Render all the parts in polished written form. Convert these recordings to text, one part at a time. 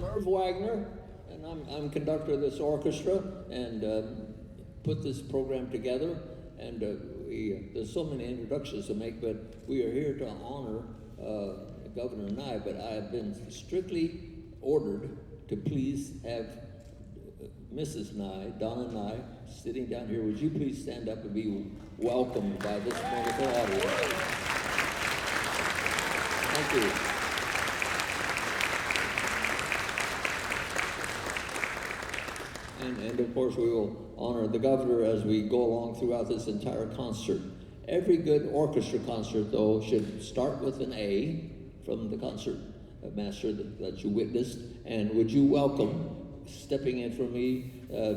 Irv Wagner, and I'm conductor of this orchestra, and put this program together. And there's so many introductions to make, but we are here to honor Governor Nigh. But I have been strictly ordered to please have Mrs. Nigh, Donna Nigh, sitting down here. Would you please stand up and be welcomed by this wonderful audience? Thank you. And of course, we will honor the governor as we go along throughout this entire concert. Every good orchestra concert, though, should start with an A from the concert master that you witnessed. And would you welcome, stepping in for me,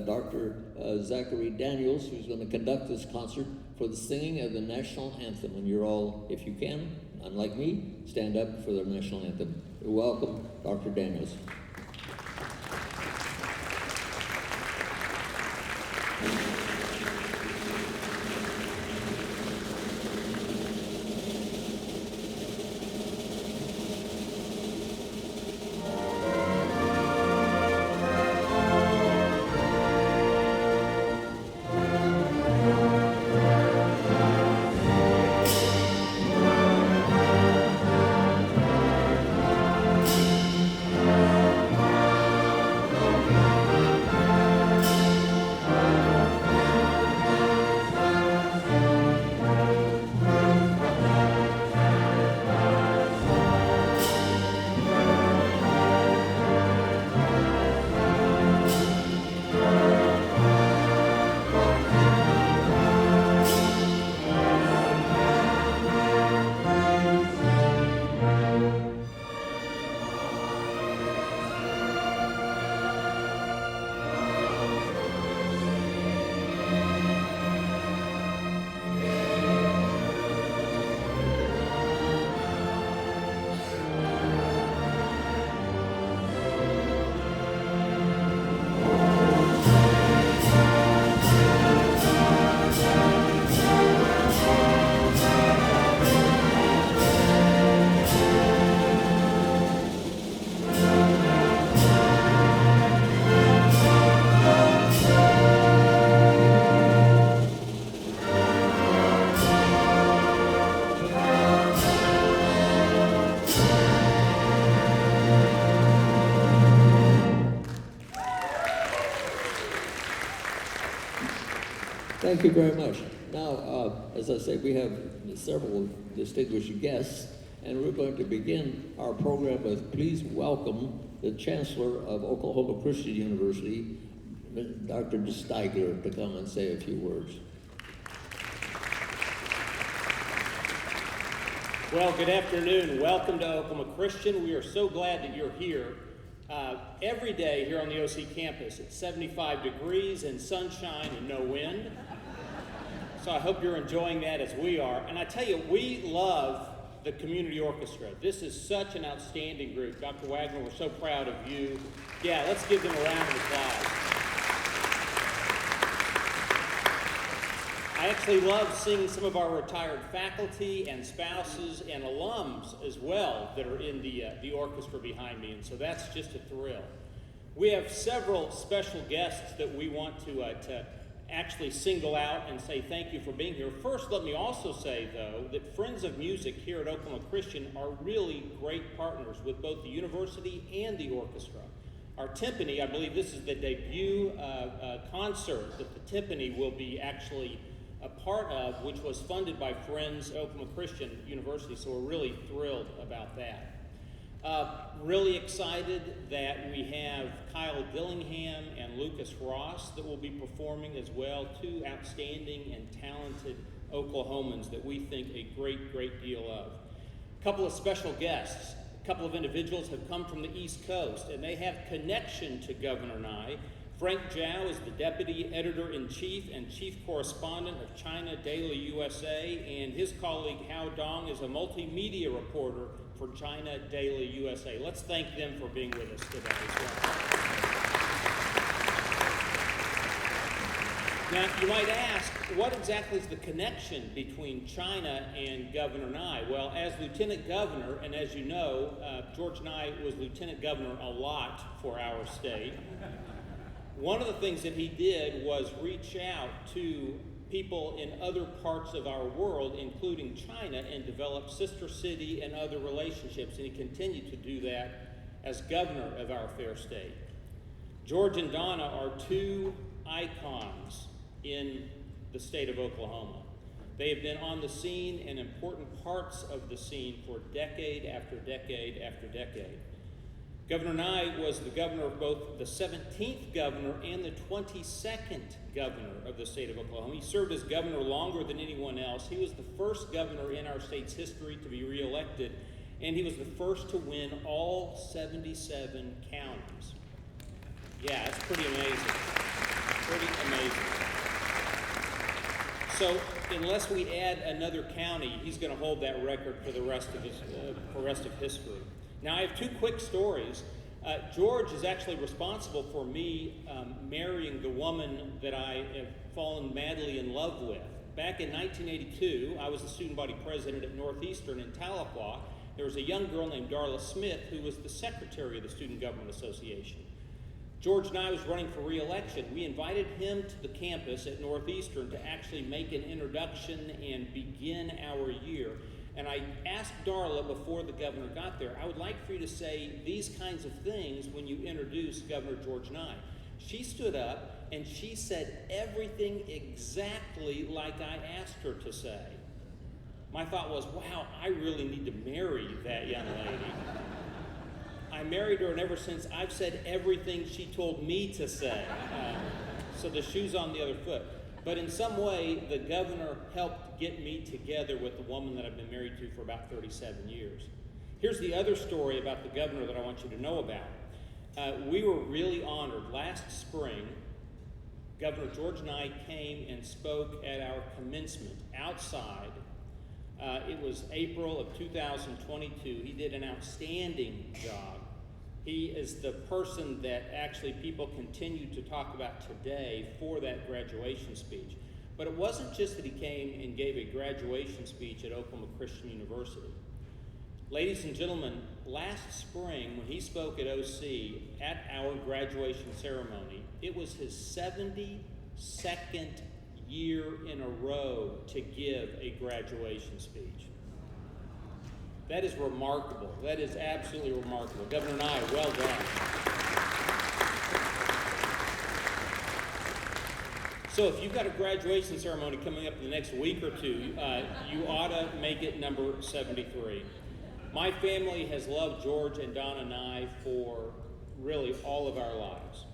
Dr. Zachary Daniels, who's going to conduct this concert for the singing of the national anthem. And you're all, if you can, unlike me, stand up for the national anthem. You're welcome, Dr. Daniels. Thank you very much. Now, as I say, we have several distinguished guests, and we're going to begin our program with please welcome the Chancellor of Oklahoma Christian University, Dr. Steigler, to come and say a few words. Well, good afternoon. Welcome to Oklahoma Christian. We are so glad that you're here. Every day here on the OC campus, it's 75 degrees and sunshine and no wind. So I hope you're enjoying that as we are. And I tell you, we love the community orchestra. This is such an outstanding group. Dr. Wagner, we're so proud of you. Yeah, let's give them a round of applause. I actually love seeing some of our retired faculty and spouses and alums as well that are in the orchestra behind me, and so that's just a thrill. We have several special guests that we want to actually single out and say thank you for being here. First, let me also say, though, that Friends of Music here at Oklahoma Christian are really great partners with both the university and the orchestra. Our timpani, I believe this is the debut concert that the timpani will be actually a part of, which was funded by Friends of Oklahoma Christian University, so we're really thrilled about that. Really excited that we have Kyle Dillingham and Lucas Ross that will be performing as well, two outstanding and talented Oklahomans that we think a great deal of. A couple of special guests, a couple of individuals have come from the East Coast, and they have connection to Governor Nigh. Frank Zhao is the Deputy Editor-in-Chief and Chief Correspondent of China Daily USA, and his colleague Hao Dong is a multimedia reporter for China Daily USA. Let's thank them for being with us today as well. Now, you might ask, what exactly is the connection between China and Governor Nigh? Well, as Lieutenant Governor, and as you know, George Nigh was Lieutenant Governor a lot for our state. One of the things that he did was reach out to people in other parts of our world, including China, and develop sister city and other relationships, and he continued to do that as governor of our fair state. George and Donna are two icons in the state of Oklahoma. They have been on the scene and important parts of the scene for decade after decade after decade. Governor Nigh was the governor of both the 17th governor and the 22nd governor of the state of Oklahoma. He served as governor longer than anyone else. He was the first governor in our state's history to be reelected, and he was the first to win all 77 counties. Yeah, it's pretty amazing. Pretty amazing. So, unless we add another county, he's going to hold that record for the rest of history. Now, I have two quick stories. George is actually responsible for me marrying the woman that I have fallen madly in love with. Back in 1982, I was the student body president at Northeastern in Tahlequah. There was a young girl named Darla Smith who was the secretary of the Student Government Association. George Nigh was running for re-election. We invited him to the campus at Northeastern to actually make an introduction and begin our year. And I asked Darla before the governor got there, I would like for you to say these kinds of things when you introduce Governor George Nigh. She stood up and she said everything exactly like I asked her to say. My thought was, wow, I really need to marry that young lady. I married her, and ever since I've said everything she told me to say. So the shoe's on the other foot. But in some way, the governor helped get me together with the woman that I've been married to for about 37 years. Here's the other story about the governor that I want you to know about. We were really honored. Last spring, Governor George Nigh came and spoke at our commencement outside. It was April of 2022. He did an outstanding job. He is the person that actually people continue to talk about today for that graduation speech. But it wasn't just that he came and gave a graduation speech at Oklahoma Christian University. Ladies and gentlemen, last spring when he spoke at OC at our graduation ceremony, it was his 72nd year in a row to give a graduation speech. That is remarkable. That is absolutely remarkable. Governor Nigh, well done. So if you've got a graduation ceremony coming up in the next week or two, you ought to make it number 73. My family has loved George and Donna Nigh for really all of our lives.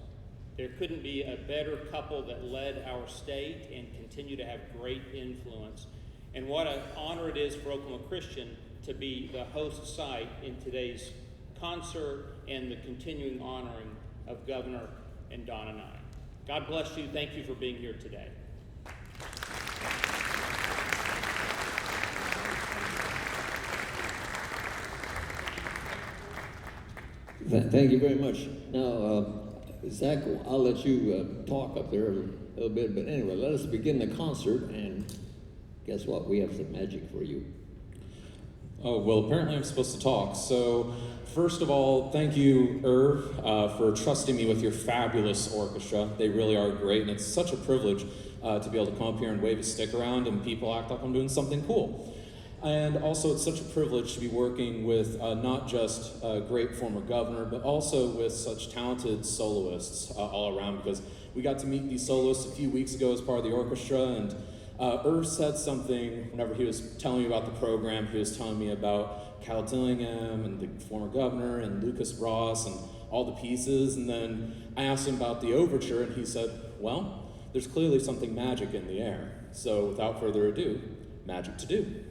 There couldn't be a better couple that led our state and continue to have great influence. And what an honor it is for Oklahoma Christian to be the host site in today's concert and the continuing honoring of Governor and Donna Nigh. God bless you. Thank you for being here today. Thank you very much. Now, Zach, I'll let you talk up there a little bit, but anyway, let us begin the concert, and guess what? We have some magic for you. Oh, well, apparently I'm supposed to talk. So, first of all, thank you, Irv, for trusting me with your fabulous orchestra. They really are great, and it's such a privilege to be able to come up here and wave a stick around and people act like I'm doing something cool. And also, it's such a privilege to be working with not just a great former governor, but also with such talented soloists all around, because we got to meet these soloists a few weeks ago as part of the orchestra, and Irv said something whenever he was telling me about the program. He was telling me about Cal Dillingham and the former governor and Lucas Ross and all the pieces, and then I asked him about the overture, and he said, well, there's clearly something magic in the air. So without further ado, magic to do.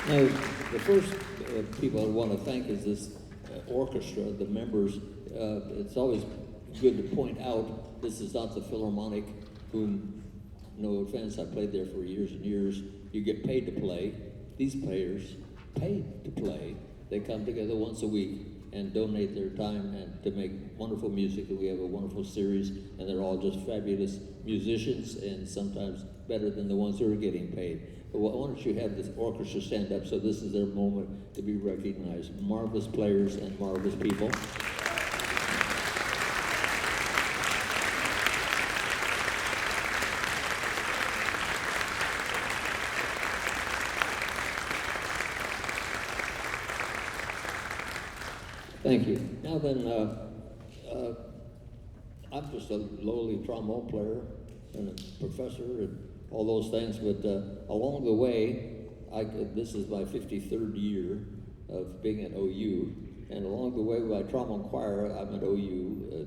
Now, the first people I want to thank is this orchestra, the members. It's always good to point out this is not the Philharmonic, whom, no offense, I played there for years and years. You get paid to play. These players pay to play. They come together once a week and donate their time and to make wonderful music. And we have a wonderful series, and they're all just fabulous musicians and sometimes better than the ones who are getting paid. But why don't you have this orchestra stand up so this is their moment to be recognized. Marvelous players and marvelous people. Thank you. Now then, I'm just a lowly trombone player and a professor and all those things, but along the way, this is my 53rd year of being at OU, and along the way with my trombone choir, I'm at OU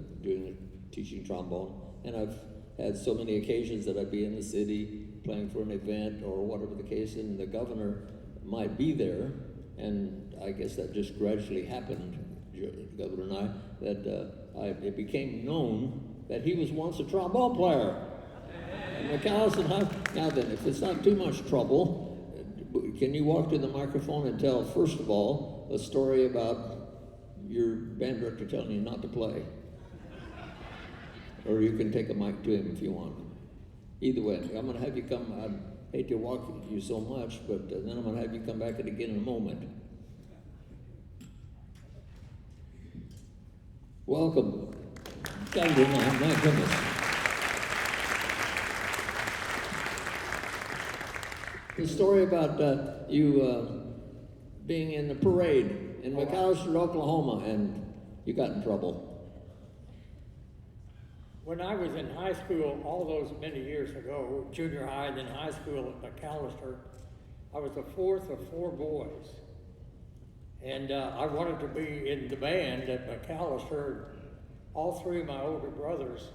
teaching trombone, and I've had so many occasions that I'd be in the city playing for an event or whatever the case, and the governor might be there, and I guess that just gradually happened, Governor Nigh, that it became known that he was once a trombone player. And McAllister, now then, if it's not too much trouble, can you walk to the microphone and tell, first of all, a story about your band director telling you not to play? Or you can take a mic to him if you want. Either way, I'm going to have you come. I hate to walk you so much, but then I'm going to have you come back again in a moment. Welcome. My goodness. The story about you being in the parade in McAllister, Oklahoma, and you got in trouble. When I was in high school, all those many years ago, junior high and then high school at McAllister, I was the fourth of four boys. And I wanted to be in the band at McAllister. All three of my older brothers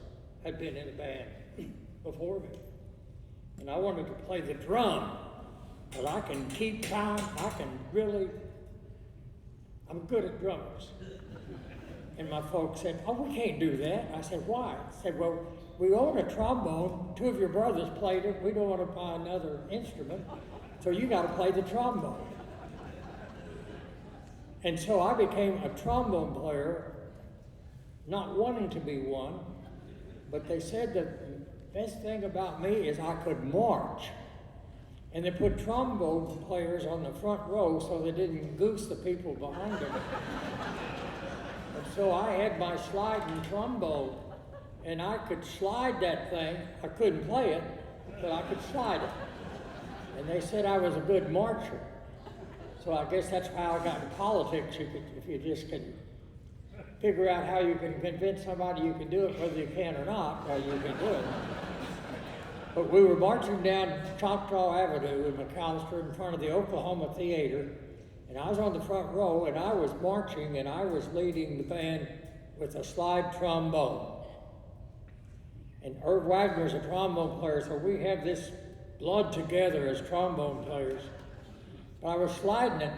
had been in the band before me. And I wanted to play the drum, but I can keep time, I'm good at drummers. And my folks said, oh, we can't do that. I said, why? I said, well, we own a trombone. Two of your brothers played it. We don't want to buy another instrument. So you got to play the trombone. And so I became a trombone player, not wanting to be one, but they said that the best thing about me is I could march. And they put trombone players on the front row so they didn't goose the people behind them. And so I had my sliding trombone, and I could slide that thing. I couldn't play it, but I could slide it. And they said I was a good marcher. So I guess that's how I got in politics. If you just can figure out how you can convince somebody you can do it, whether you can or not, well, you can do it. But we were marching down Choctaw Avenue in McAllister in front of the Oklahoma Theater, and I was on the front row, and I was marching, and I was leading the band with a slide trombone. And Irv Wagner's a trombone player, so we have this blood together as trombone players. But I was sliding it.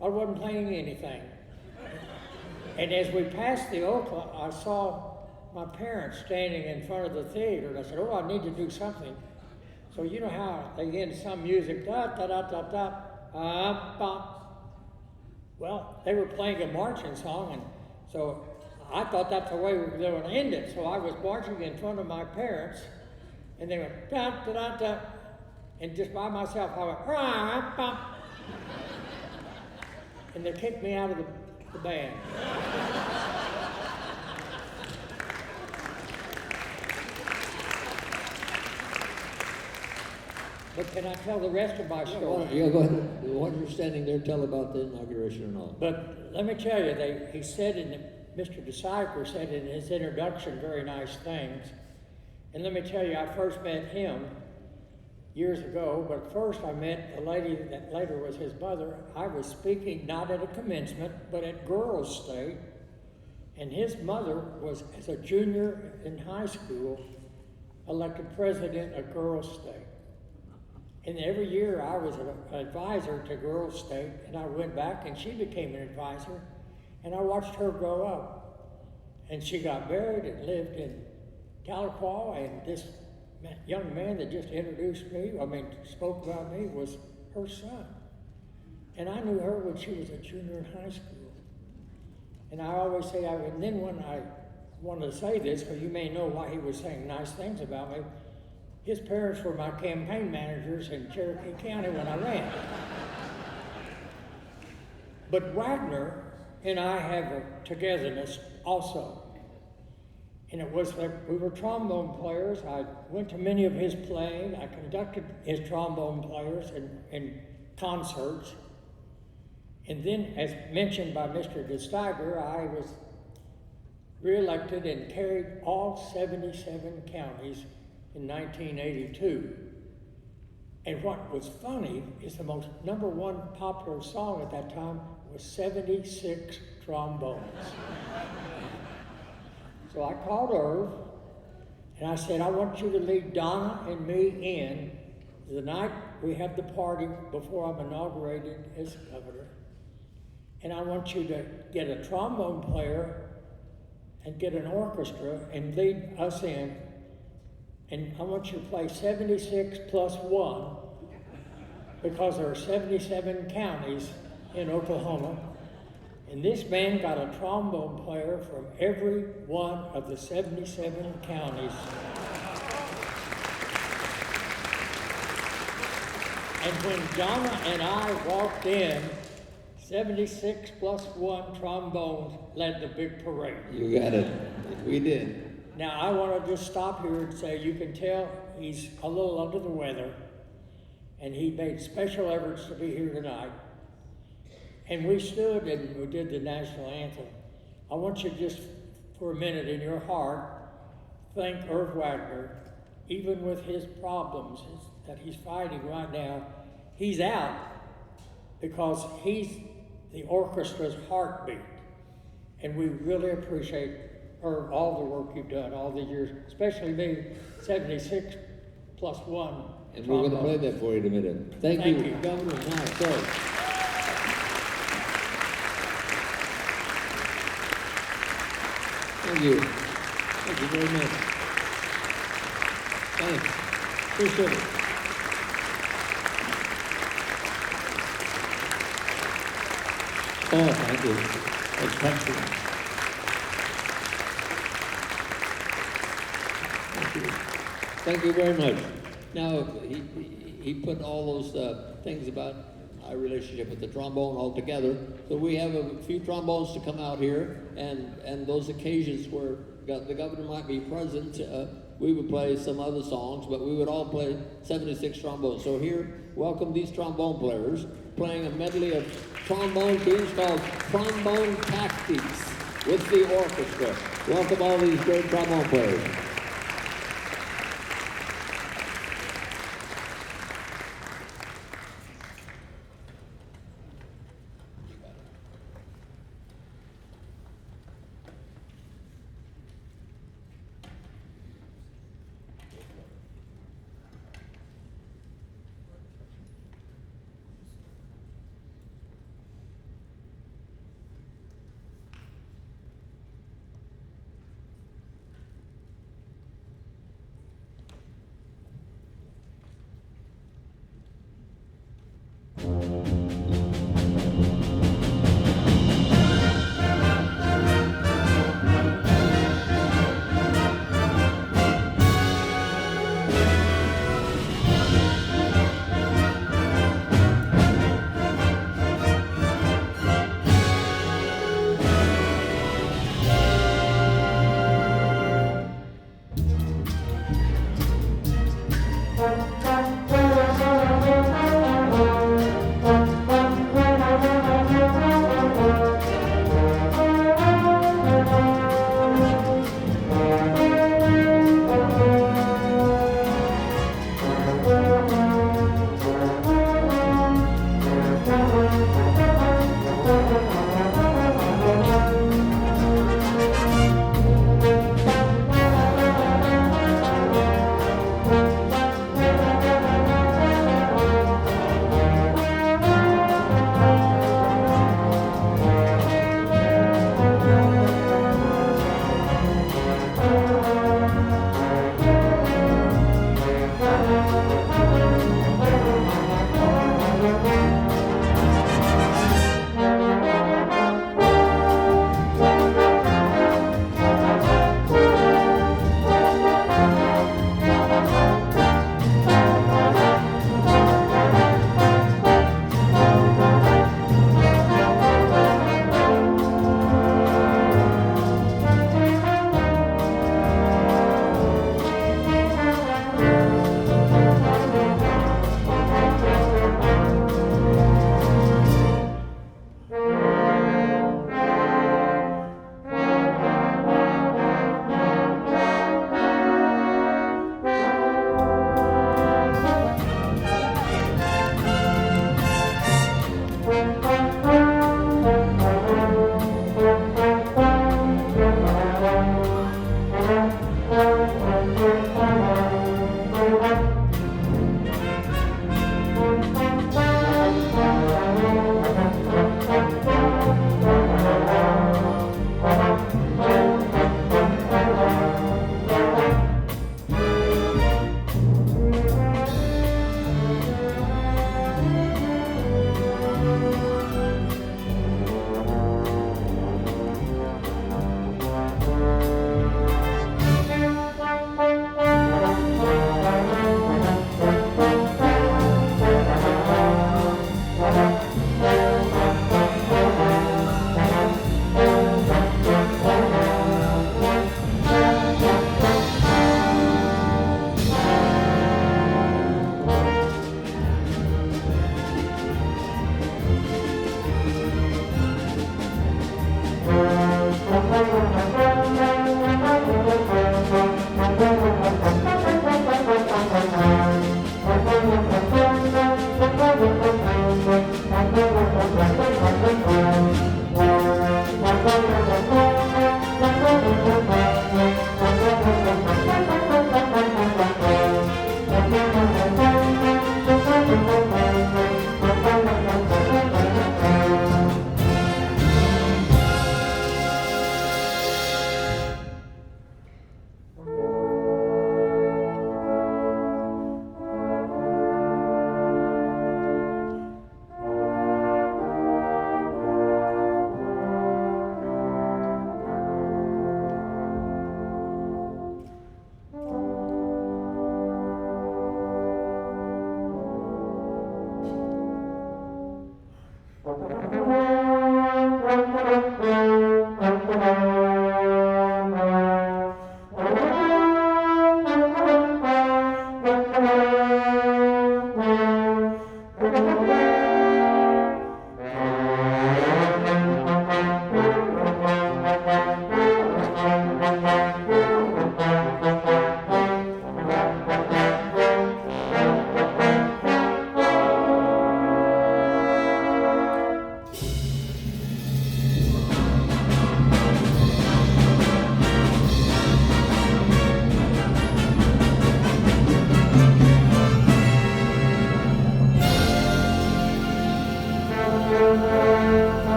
I wasn't playing anything. And as we passed the Oklahoma, I saw my parents standing in front of the theater, and I said, oh, I need to do something. So you know how they get in some music, da da da da da, ba. Well, they were playing a marching song, and so I thought that's the way they were going to end it. So I was marching in front of my parents, and they went da da da da, and just by myself I went ba. And they kicked me out of the band. But can I tell the rest of my story? Yeah, go ahead. While you're standing there, tell about the inauguration and all. But let me tell you, he said Mr. DeCypher said in his introduction very nice things. And let me tell you, I first met him years ago, but first I met the lady that later was his mother. I was speaking not at a commencement, but at Girls' State. And his mother was, as a junior in high school, elected president of Girls' State. And every year I was an advisor to Girls State, and I went back and she became an advisor, and I watched her grow up. And she got married and lived in Tahlequah, and this young man that just introduced me, spoke about me, was her son. And I knew her when she was a junior in high school. And I always say, and then when I wanted to say this, because you may know why he was saying nice things about me, his parents were my campaign managers in Cherokee County when I ran. But Wagner and I have a togetherness also. And it was like we were trombone players. I went to many of his playing. I conducted his trombone players in concerts. And then, as mentioned by Mr. DeStiger, I was reelected and carried all 77 counties in 1982. And what was funny is the most number one popular song at that time was 76 Trombones. So I called Irv, and I said, I want you to lead Donna and me in the night we have the party before I'm inaugurated as governor. And I want you to get a trombone player and get an orchestra and lead us in. And I want you to play 76 plus 1, because there are 77 counties in Oklahoma. And this man got a trombone player from every one of the 77 counties. And when Donna and I walked in, 76 plus 1 trombones led the big parade. You got it. We did. Now, I want to just stop here and say, you can tell he's a little under the weather, and he made special efforts to be here tonight. And we stood and we did the national anthem. I want you just for a minute in your heart, thank Irv Wagner. Even with his problems that he's fighting right now, he's out because he's the orchestra's heartbeat. And we really appreciate Irv, all the work you've done all the years, especially me, 76 plus 1. And we're going to play that for you in a minute. Thank you, Governor. Now, so. Thank you. Thank you very much. Thanks. Appreciate it. Oh, thank you. That's excellent. Thank you. Thank you very much. Now, he put all those things about our relationship with the trombone all together. So we have a few trombones to come out here, and those occasions where the governor might be present, we would play some other songs, but we would all play 76 trombones. So here, welcome these trombone players, playing a medley of trombone tunes called Trombone Tactics with the orchestra. Welcome all these great trombone players.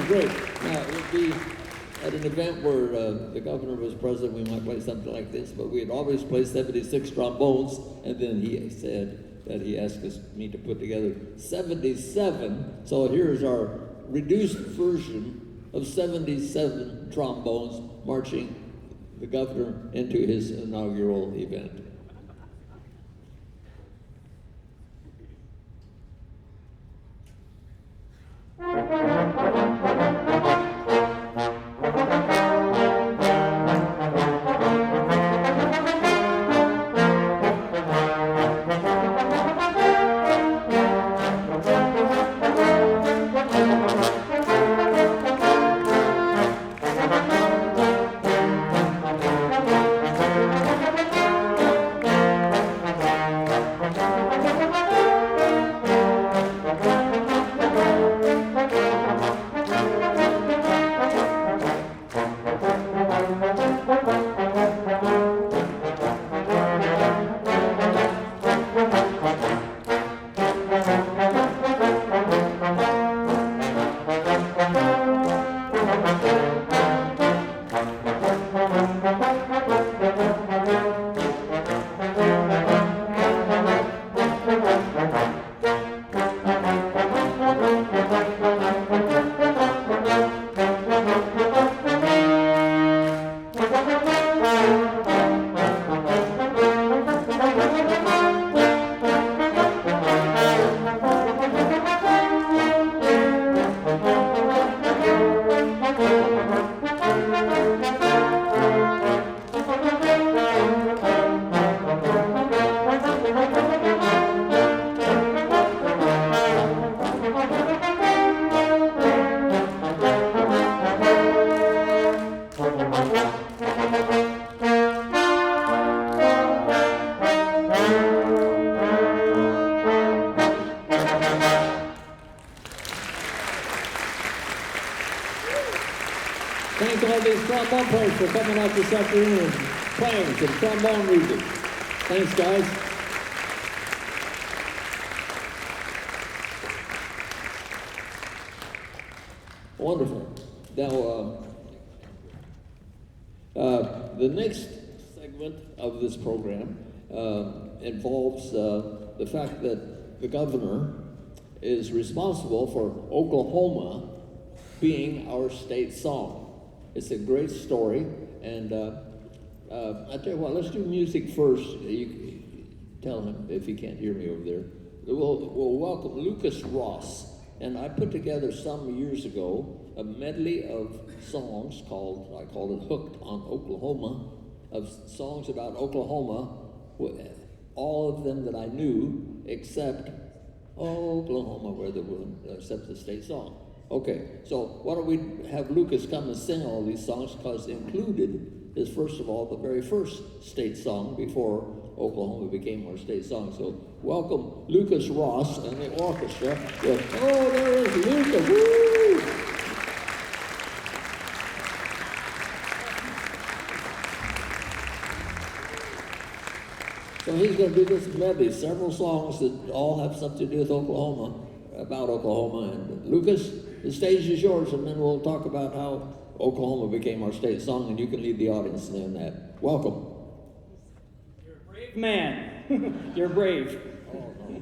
great. Now, it would be at an event where the governor was present, we might play something like this, but we'd always play 76 trombones, and then he said that he asked me to put together 77. So here's our reduced version of 77 trombones marching the governor into his inaugural event. Thank all these trombone players for coming out this afternoon and playing some trombone music. Thanks, guys. Wonderful. Now, the next segment of this program involves the fact that the governor is responsible for Oklahoma being our state song. It's a great story, and I tell you what, let's do music first. You tell him if he can't hear me over there. We'll welcome Lucas Ross, and I put together some years ago a medley of songs called, I called it Hooked on Oklahoma, of songs about Oklahoma, all of them that I knew except Oklahoma, where the except the state song. Okay, so why don't we have Lucas come and sing all these songs, because included is, first of all, the very first state song before Oklahoma became our state song. So welcome Lucas Ross and the orchestra. Oh, there is Lucas. Woo! So he's going to do this medley, several songs that all have something to do with Oklahoma, about Oklahoma. And Lucas, the stage is yours, and then we'll talk about how Oklahoma became our state song, and you can lead the audience in that. Welcome. You're a brave man. You're brave. Oh, no.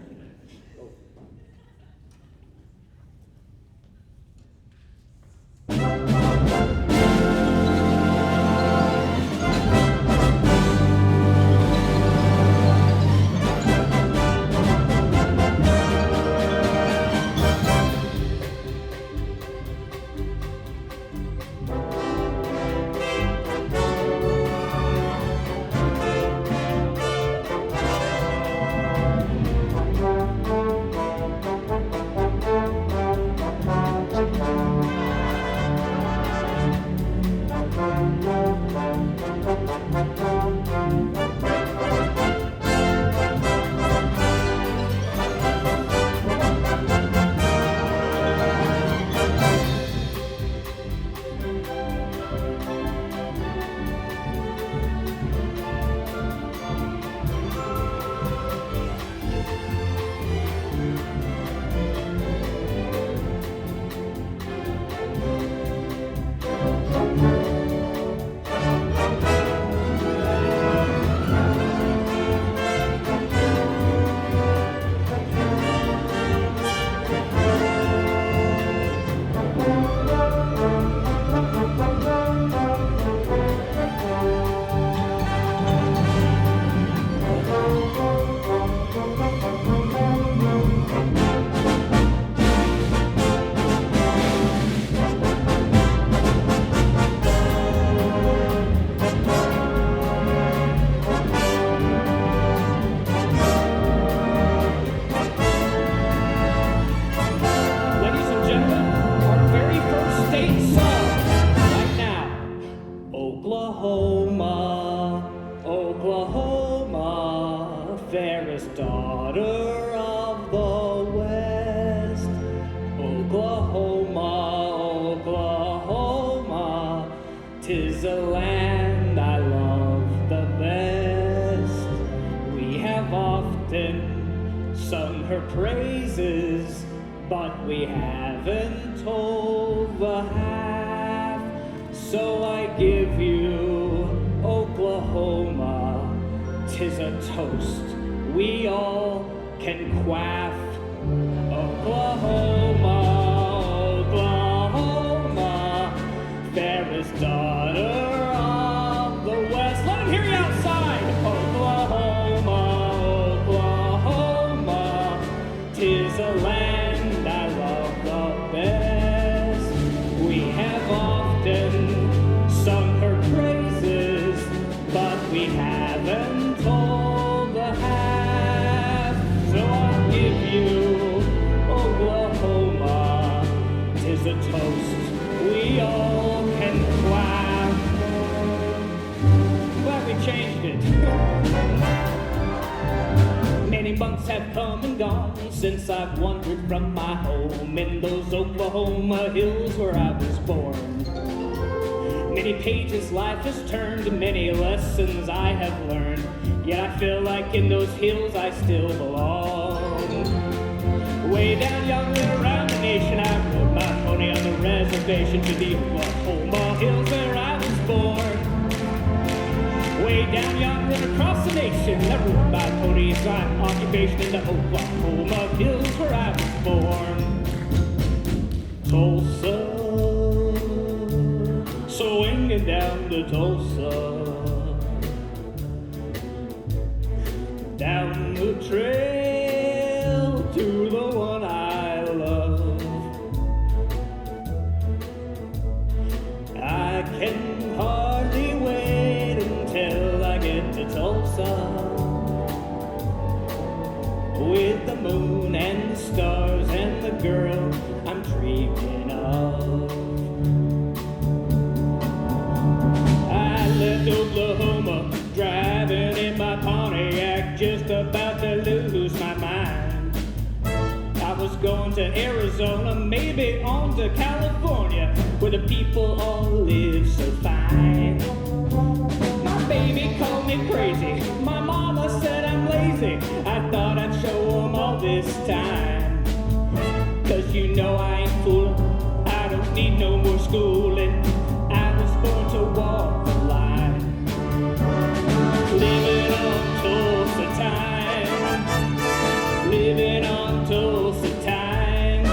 daughter of the West. Oklahoma, Oklahoma, 'tis a land I love the best. We have often sung her praises, but we haven't told the half. So I give you Oklahoma, 'tis a toast we all can quaff. Oklahoma, Oklahoma, fairest daughter of the West. Let 'em hear you outside. Oklahoma, Oklahoma, 'tis a land I love the best. We have often sung her praises, but we haven't told the half. So I'll give you Oklahoma, 'tis a toast we all can clap. Glad we changed it. Many months have come and gone since I've wandered from my home in those Oklahoma hills where I was born. Many pages life has turned, many lessons I have learned, yet I feel like in those hills I still belong. Way down yonder around the nation, I rode my pony on the reservation to the Oklahoma hills where I was born. Way down yonder and across the nation, I rode my pony's occupation in the Oklahoma hills where I was born. Tulsa, swinging down to Tulsa, down the trail to the one I love. I can hardly wait until I get to Tulsa, with the moon and the stars and the girl I'm dreaming of. I left Oklahoma, driving in my Pontiac, just about to lose my mind. I was going to Arizona, maybe on to California, where the people all live so fine. My baby called me crazy, my mama said I'm lazy. I thought I'd show them all this time, 'cause you know I ain't fooling, I don't need no more schooling. I was born to walk the line, living on Tulsa time, living on Tulsa time.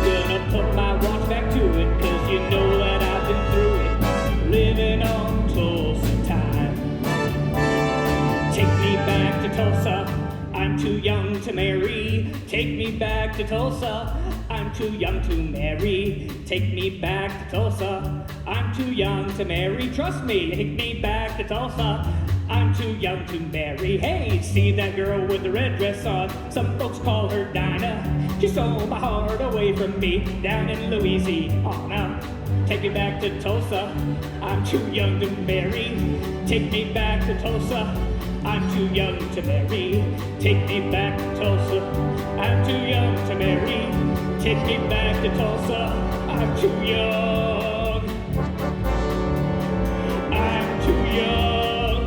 Gonna put my watch back to it, 'cause you know that I've been through it, living on Tulsa time. Take me back to Tulsa, I'm too young to marry. Take me back to Tulsa, I'm too young to marry. Take me back to Tulsa, I'm too young to marry. Trust me, take me back to Tulsa, I'm too young to marry. Hey, see that girl with the red dress on? Some folks call her Dinah. She stole my heart away from me down in Louisiana. Take me back to Tulsa, I'm too young to marry. Take me back to Tulsa, I'm too young to marry. Take me back to Tulsa, I'm too young to marry. Take me back to Tulsa, I'm too young. I'm too young.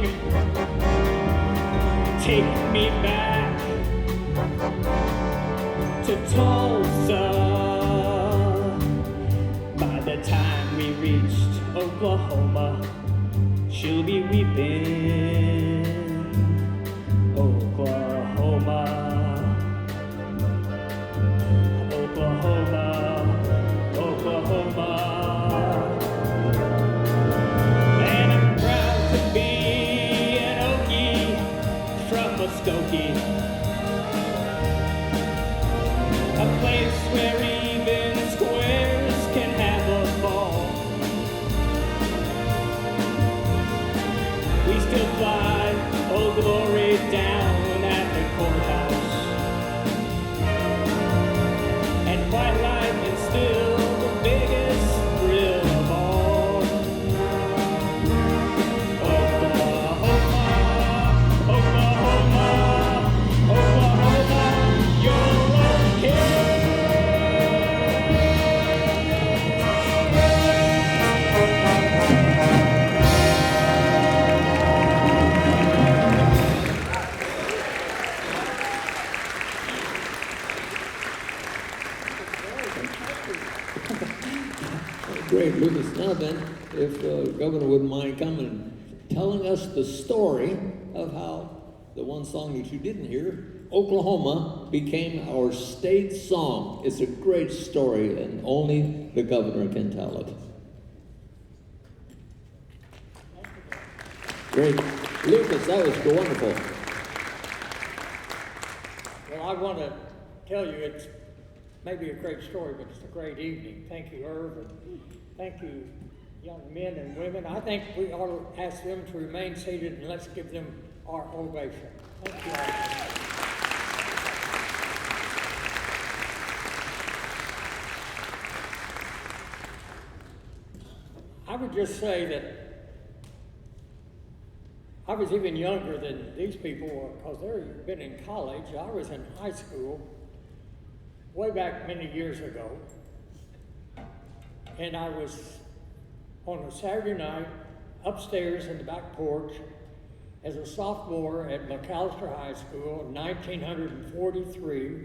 Take me back to Tulsa. By the time we reached Oklahoma, she'll be weeping. Oklahoma, Oklahoma, Oklahoma. And I'm proud to be an Okie from Muskogee, a place where even squares can have a ball. We still fly Old Glory down at the courthouse, and white light is still the biggest thrill of all. Oklahoma, Oklahoma, great, Lucas. Now then, if Governor wouldn't mind coming and telling us the story of how the one song that you didn't hear, Oklahoma, became our state song. It's a great story, and only the governor can tell it. Great. Lucas, that was wonderful. Well, I want to tell you it's maybe a great story, but it's a great evening. Thank you, Irvin. Thank you, young men and women. I think we ought to ask them to remain seated, and let's give them our ovation. Thank you all. I would just say that I was even younger than these people because they've been in college. I was in high school way back many years ago. And I was on a Saturday night upstairs in the back porch as a sophomore at McAllister High School in 1943.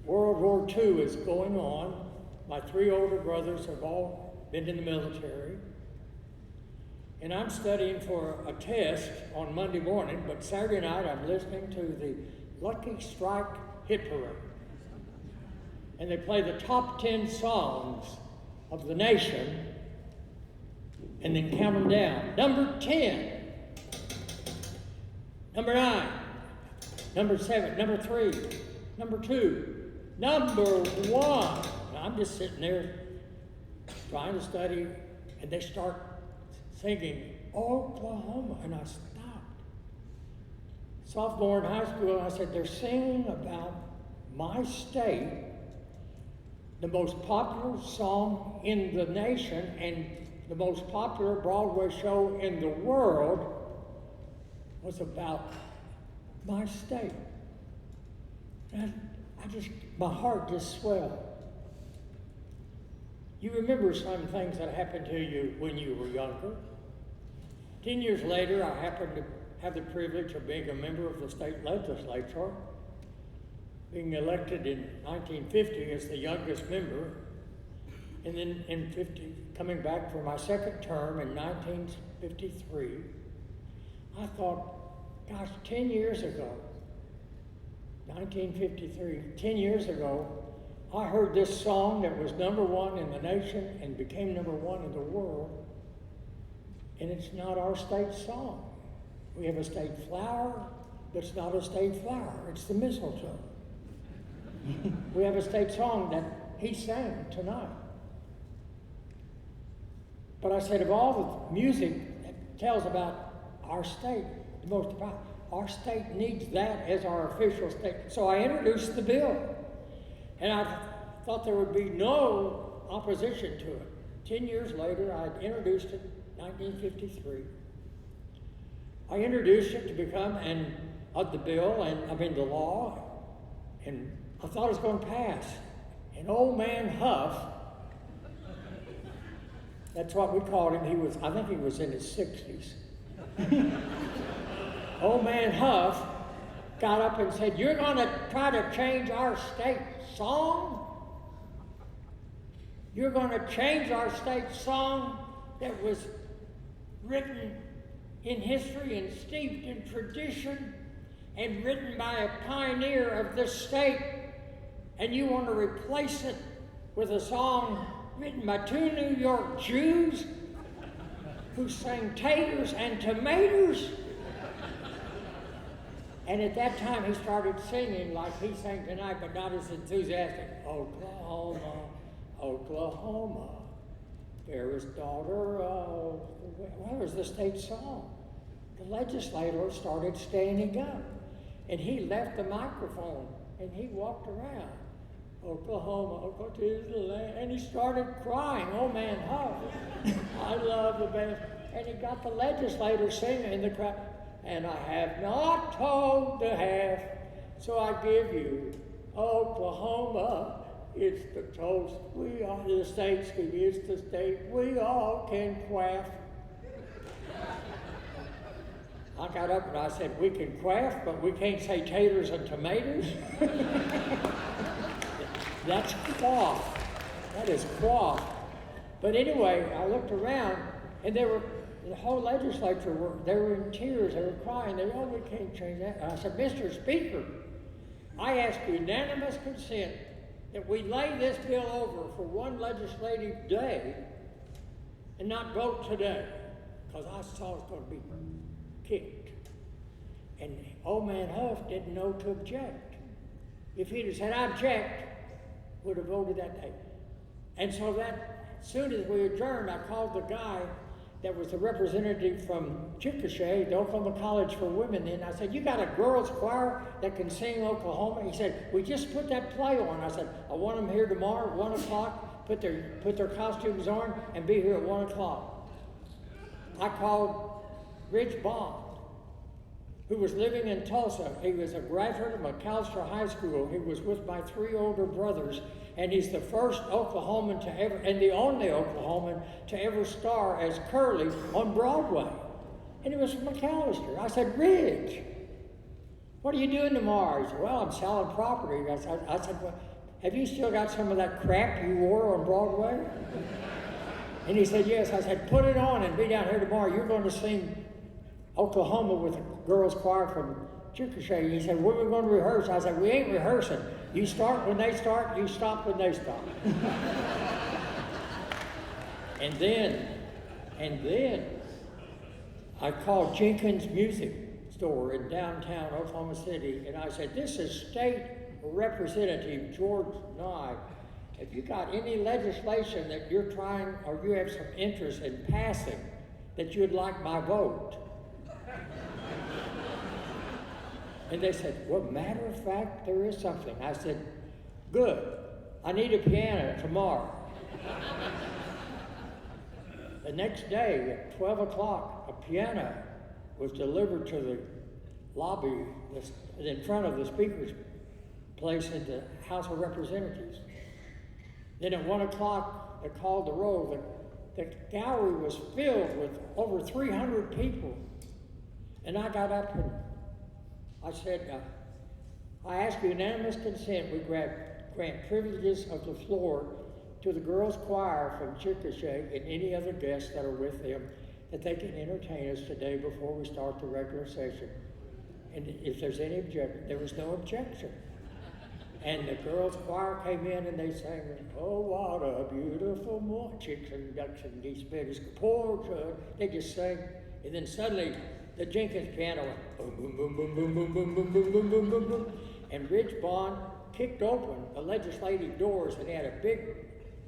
World War II is going on. My three older brothers have all been in the military. And I'm studying for a test on Monday morning, but Saturday night I'm listening to the Lucky Strike hit parade. And they play the top 10 songs of the nation and then count them down. Number 10, number 9, number 7, number 3, number 2, number 1. Now, I'm just sitting there trying to study, and they start singing Oklahoma, and I stopped. Sophomore in high school, I said, they're singing about my state, the most popular song in the nation and the most popular Broadway show in the world was about my state. And my heart just swelled. You remember some things that happened to you when you were younger. 10 years later, I happened to have the privilege of being a member of the state legislature, being elected in 1950 as the youngest member, and then coming back for my second term in 1953. I thought, gosh, 10 years ago, 1953, 10 years ago, I heard this song that was number one in the nation and became number one in the world, and it's not our state song. We have a state flower, but it's not a state flower. It's the mistletoe. We have a state song that he sang tonight. But I said, of all the music that tells about our state, the most about our state needs that as our official state. So I introduced the bill. And I thought there would be no opposition to it. 10 years later, I introduced it in 1953. I introduced it to become the bill, the law, and I thought it was going to pass. And old man Huff, that's what we called him. I think he was in his 60s. Old man Huff got up and said, "You're going to try to change our state song? You're going to change our state song that was written in history and steeped in tradition and written by a pioneer of this state, and you want to replace it with a song written by two New York Jews who sang taters and tomatoes?" And at that time, he started singing like he sang tonight, but not as enthusiastic. Oklahoma, Oklahoma, fairest daughter of the West. Well, it was the state song. The legislator started standing up, and he left the microphone, and he walked around. Oklahoma, Oklahoma is the land. And he started crying. Oh, man, Huff, I love the band. And he got the legislator singing in the crowd. And I have not told the half, so I give you Oklahoma. It's the toast we all, the state, it's the state we all can quaff. I got up and I said, we can quaff, but we can't say taters and tomatoes. That's quaff. That is quaff. But anyway, I looked around, and the whole legislature they were in tears, they were crying, oh, we can't change that. And I said, Mr. Speaker, I ask unanimous consent that we lay this bill over for one legislative day and not vote today, because I saw it was going to be kicked. And old man Huff didn't know to object. If he'd have said, I object, would have voted that day. And so that, as soon as we adjourned, I called the guy that was the representative from Chickasha, the Oklahoma College for Women, and I said, you got a girls choir that can sing Oklahoma? He said, we just put that play on. I said, I want them here tomorrow at 1 o'clock, put their costumes on, and be here at 1 o'clock. I called Rich Bond, who was living in Tulsa. He was a graduate of McAllister High School. He was with my 3 older brothers, and he's the first Oklahoman to ever, and the only Oklahoman to ever star as Curly on Broadway. And he was from McAllister. I said, Rich, what are you doing tomorrow? He said, well, I'm selling property. I said, well, have you still got some of that crap you wore on Broadway? And he said, yes. I said, put it on and be down here tomorrow. You're going to sing Oklahoma with a girls choir from Chickasha. He said, when are we going to rehearse? I said, we ain't rehearsing. You start when they start, you stop when they stop. and then I called Jenkins Music Store in downtown Oklahoma City, and I said, this is State Representative George Nigh. Have you got any legislation that you're trying, or you have some interest in passing, that you'd like my vote? And they said, well, matter of fact, there is something. I said, good. I need a piano tomorrow. The next day at 12 o'clock, a piano was delivered to the lobby in front of the Speaker's place in the House of Representatives. Then at 1 o'clock, they called the roll. The gallery was filled with over 300 people. And I got up and I said, I ask unanimous consent we grant privileges of the floor to the girls' choir from Chickasha and any other guests that are with them, that they can entertain us today before we start the regular session. And if there's any objection, there was no objection. And the girls' choir came in and they sang, oh, what a beautiful morning, chicks and ducks and geese, babies, poor children. They just sang, and then suddenly the Jenkins piano went boom, boom, boom, boom, boom, boom, boom, boom, boom, boom, boom, boom. And Rich Bond kicked open the legislative doors, and he had a big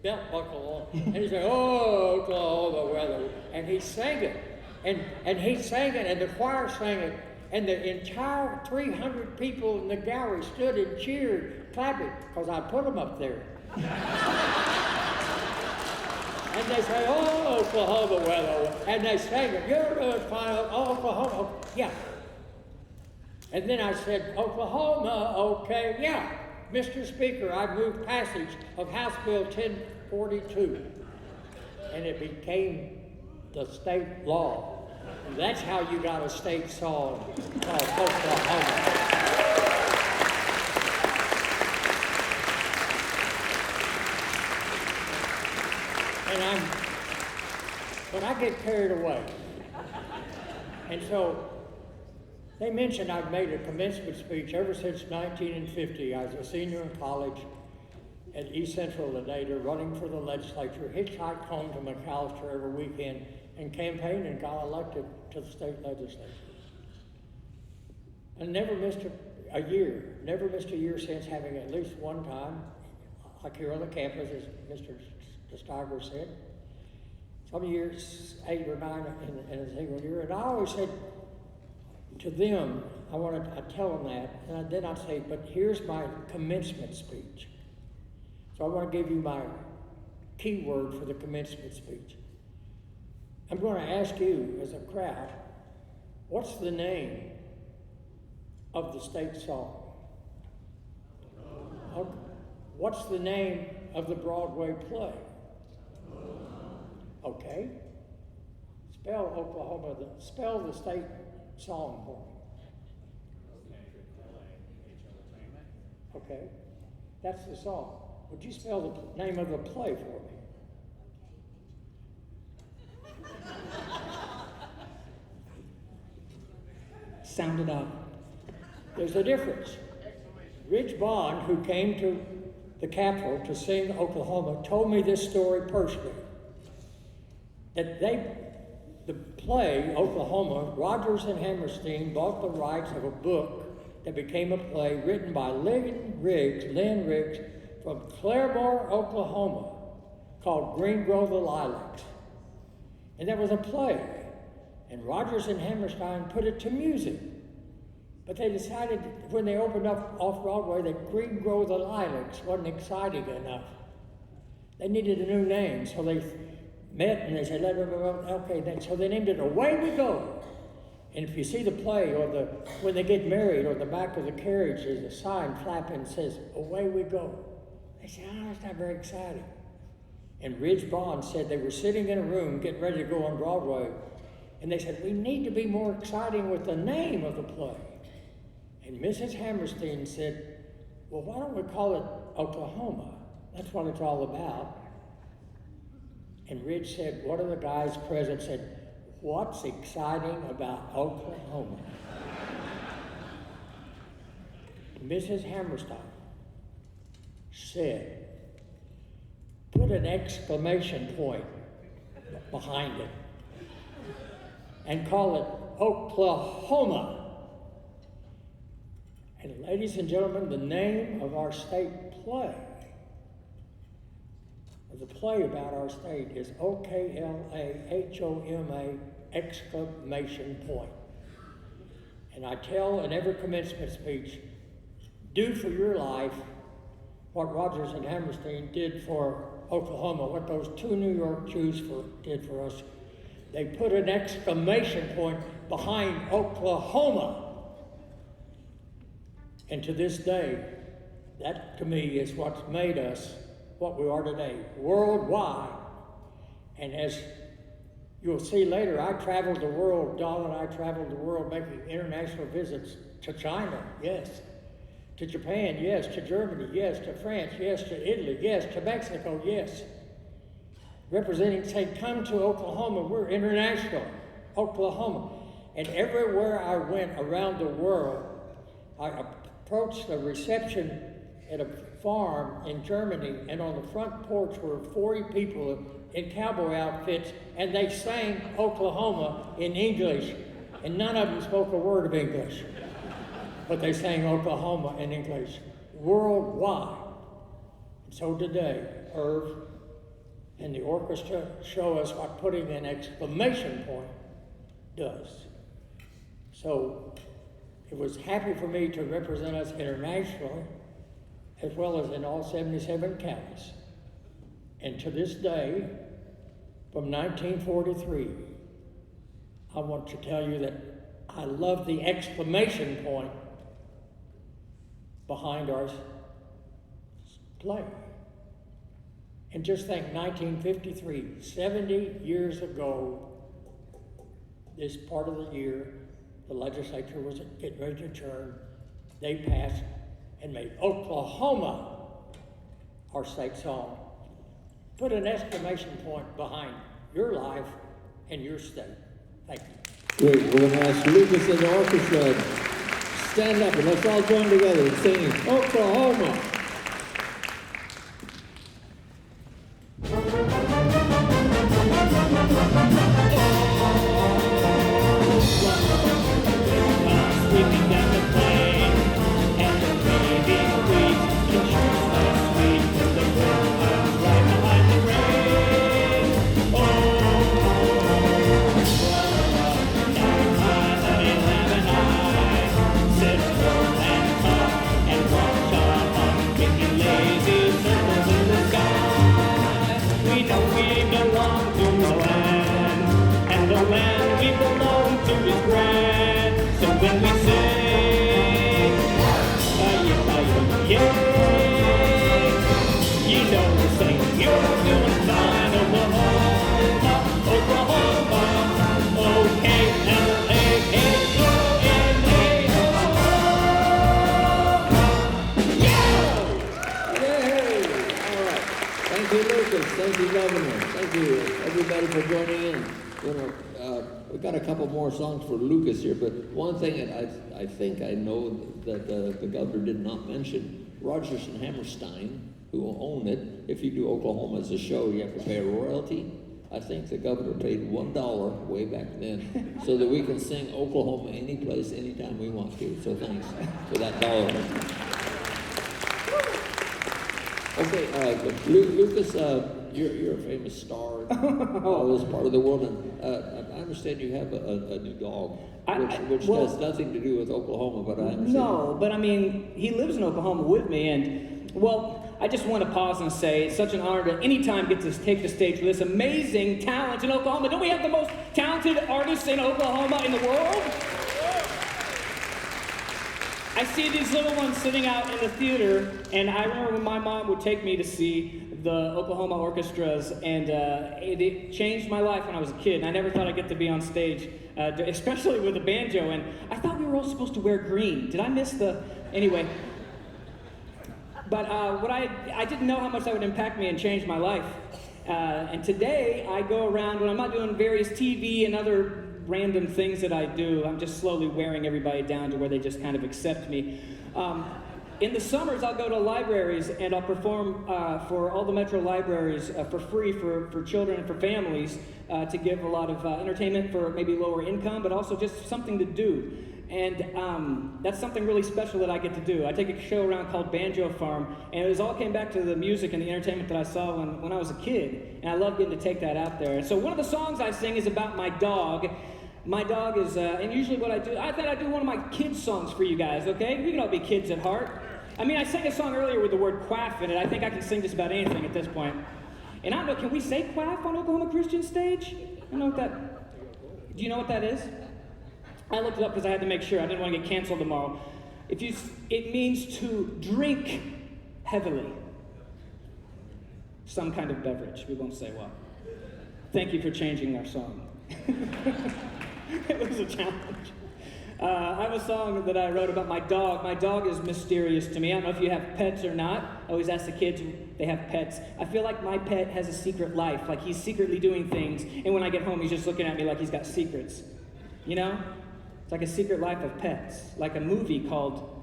belt buckle on. And he said, oh, Oklahoma weather. And he sang it. And he sang it, and the choir sang it. And the entire 300 people in the gallery stood and cheered, clapping, because I put them up there. And they say, oh, Oklahoma weather. And they sang it, you're doing fine, Oklahoma. Yeah. And then I said, Oklahoma, okay, yeah. Mr. Speaker, I move passage of House Bill 1042. And it became the state law. And that's how you got a state song called Oklahoma. But I get carried away. And so they mentioned I've made a commencement speech ever since 1950. I was a senior in college at East Central Oneida, running for the legislature, hitchhiked home to McAllister every weekend, and campaigned and got elected to the state legislature. And never missed a year since, having at least one time, like here on the campus, as Mr. Steiger said. Some years, 8 or 9 in a single year. And I always said to them, I tell them that, and then I'd say, but here's my commencement speech. So I want to give you my key word for the commencement speech. I'm going to ask you, as a crowd, what's the name of the state song? What's the name of the Broadway play? Okay. Spell Oklahoma, spell the state song for me. Okay. That's the song. Would you spell the name of the play for me? Sound it out. There's a difference. Rich Bond, who came to the Capitol to sing Oklahoma, told me this story personally. That the play, Oklahoma, Rodgers and Hammerstein bought the rights of a book that became a play written by Lynn Riggs, from Claremore, Oklahoma, called Green Grow the Lilacs. And that was a play. And Rodgers and Hammerstein put it to music. But they decided when they opened up off Broadway that Green Grow the Lilacs wasn't exciting enough. They needed a new name, so they met and they said, okay, so they named it Away We Go. And if you see the play or when they get married, or the back of the carriage, there's a sign flapping that says, Away We Go. They said, that's not very exciting. And Ridge Bond said they were sitting in a room getting ready to go on Broadway, and they said, we need to be more exciting with the name of the play. And Mrs. Hammerstein said, well, why don't we call it Oklahoma? That's what it's all about. And Ridge said, one of the guys present said, what's exciting about Oklahoma? Mrs. Hammerstein said, put an exclamation point behind it and call it Oklahoma. And ladies and gentlemen, the name of our state play, the play about our state, is OKLAHOMA exclamation point. And I tell in every commencement speech, do for your life what Rodgers and Hammerstein did for Oklahoma, what those two New York Jews did for us. They put an exclamation point behind Oklahoma. And to this day, that to me is what's made us what we are today, worldwide. And as you'll see later, I traveled the world, Dawn and I traveled the world making international visits to China, yes. To Japan, yes. To Germany, yes. To France, yes. To Italy, yes. To Mexico, yes. Representing, saying, come to Oklahoma, we're international, Oklahoma. And everywhere I went around the world, I approached the reception at a farm in Germany, and on the front porch were 40 people in cowboy outfits, and they sang Oklahoma in English, and none of them spoke a word of English. But they sang Oklahoma in English worldwide. And so today, Irv and the orchestra show us what putting an exclamation point does. So it was happy for me to represent us internationally, as well as in all 77 counties. And to this day, from 1943, I want to tell you that I love the exclamation point behind our play. And just think, 1953, 70 years ago, this part of the year, the legislature was getting ready to adjourn. They passed and made Oklahoma our state song. Put an exclamation point behind your life and your state. Thank you. Great. We're going to ask Lucas and the orchestra to stand up and let's all join together in singing Oklahoma. Sweeping down the plain, and the waving breeze can shoot us sweet with the wind comes right behind the rain. Oh, down high, honey, lamb and I sit slow and talk and watch our hearts making lazy circles in the sky. We know we belong to the land, and the land we belong to is grand. So when we say, yeah, you know we're saying you're doing fine, Oklahoma, Oklahoma, O-K-L-A-H-O-M-A, yeah! Yay! All right. Thank you, Lucas. Thank you, Governor. Thank you, everybody, for joining in. You know, we've got a couple more songs for Lucas here, but one thing that I think I know that the governor did not mention, Rogers and Hammerstein, who own it, if you do Oklahoma as a show, you have to pay a royalty. I think the governor paid $1 way back then so that we can sing Oklahoma any place, anytime we want to. So thanks for that dollar. Okay, Lucas, you're a famous star in all this part of the world, and I understand you have a new dog, which has nothing to do with Oklahoma, but I understand. No, but I mean, he lives in Oklahoma with me, and, well, I just want to pause and say it's such an honor to anytime get to take the stage with this amazing talent in Oklahoma. Don't we have the most talented artists in Oklahoma in the world? I see these little ones sitting out in the theater, and I remember when my mom would take me to see the Oklahoma orchestras, and it changed my life when I was a kid, and I never thought I'd get to be on stage, especially with a banjo, and I thought we were all supposed to wear green. Did I miss the... Anyway. But I didn't know how much that would impact me and change my life. And today, I go around, when I'm not doing various TV and other random things that I do, I'm just slowly wearing everybody down to where they just kind of accept me. In the summers, I'll go to libraries and I'll perform for all the metro libraries for free for children and for families to give a lot of entertainment for maybe lower income, but also just something to do. And that's something really special that I get to do. I take a show around called Banjo Farm, and it all came back to the music and the entertainment that I saw when I was a kid, and I love getting to take that out there. And so one of the songs I sing is about my dog. My dog is, and usually what I do, I thought I'd do one of my kids' songs for you guys, okay? We can all be kids at heart. I mean, I sang a song earlier with the word quaff in it. I think I can sing just about anything at this point. And I don't know, can we say quaff on Oklahoma Christian stage? I don't know what that, do you know what that is? I looked it up because I had to make sure. I didn't want to get canceled tomorrow. It means to drink heavily. Some kind of beverage. We won't say what. Thank you for changing our song. It was a challenge. I have a song that I wrote about my dog. My dog is mysterious to me. I don't know if you have pets or not. I always ask the kids if they have pets. I feel like my pet has a secret life. Like he's secretly doing things. And when I get home, he's just looking at me like he's got secrets. You know? It's like a secret life of pets, like a movie called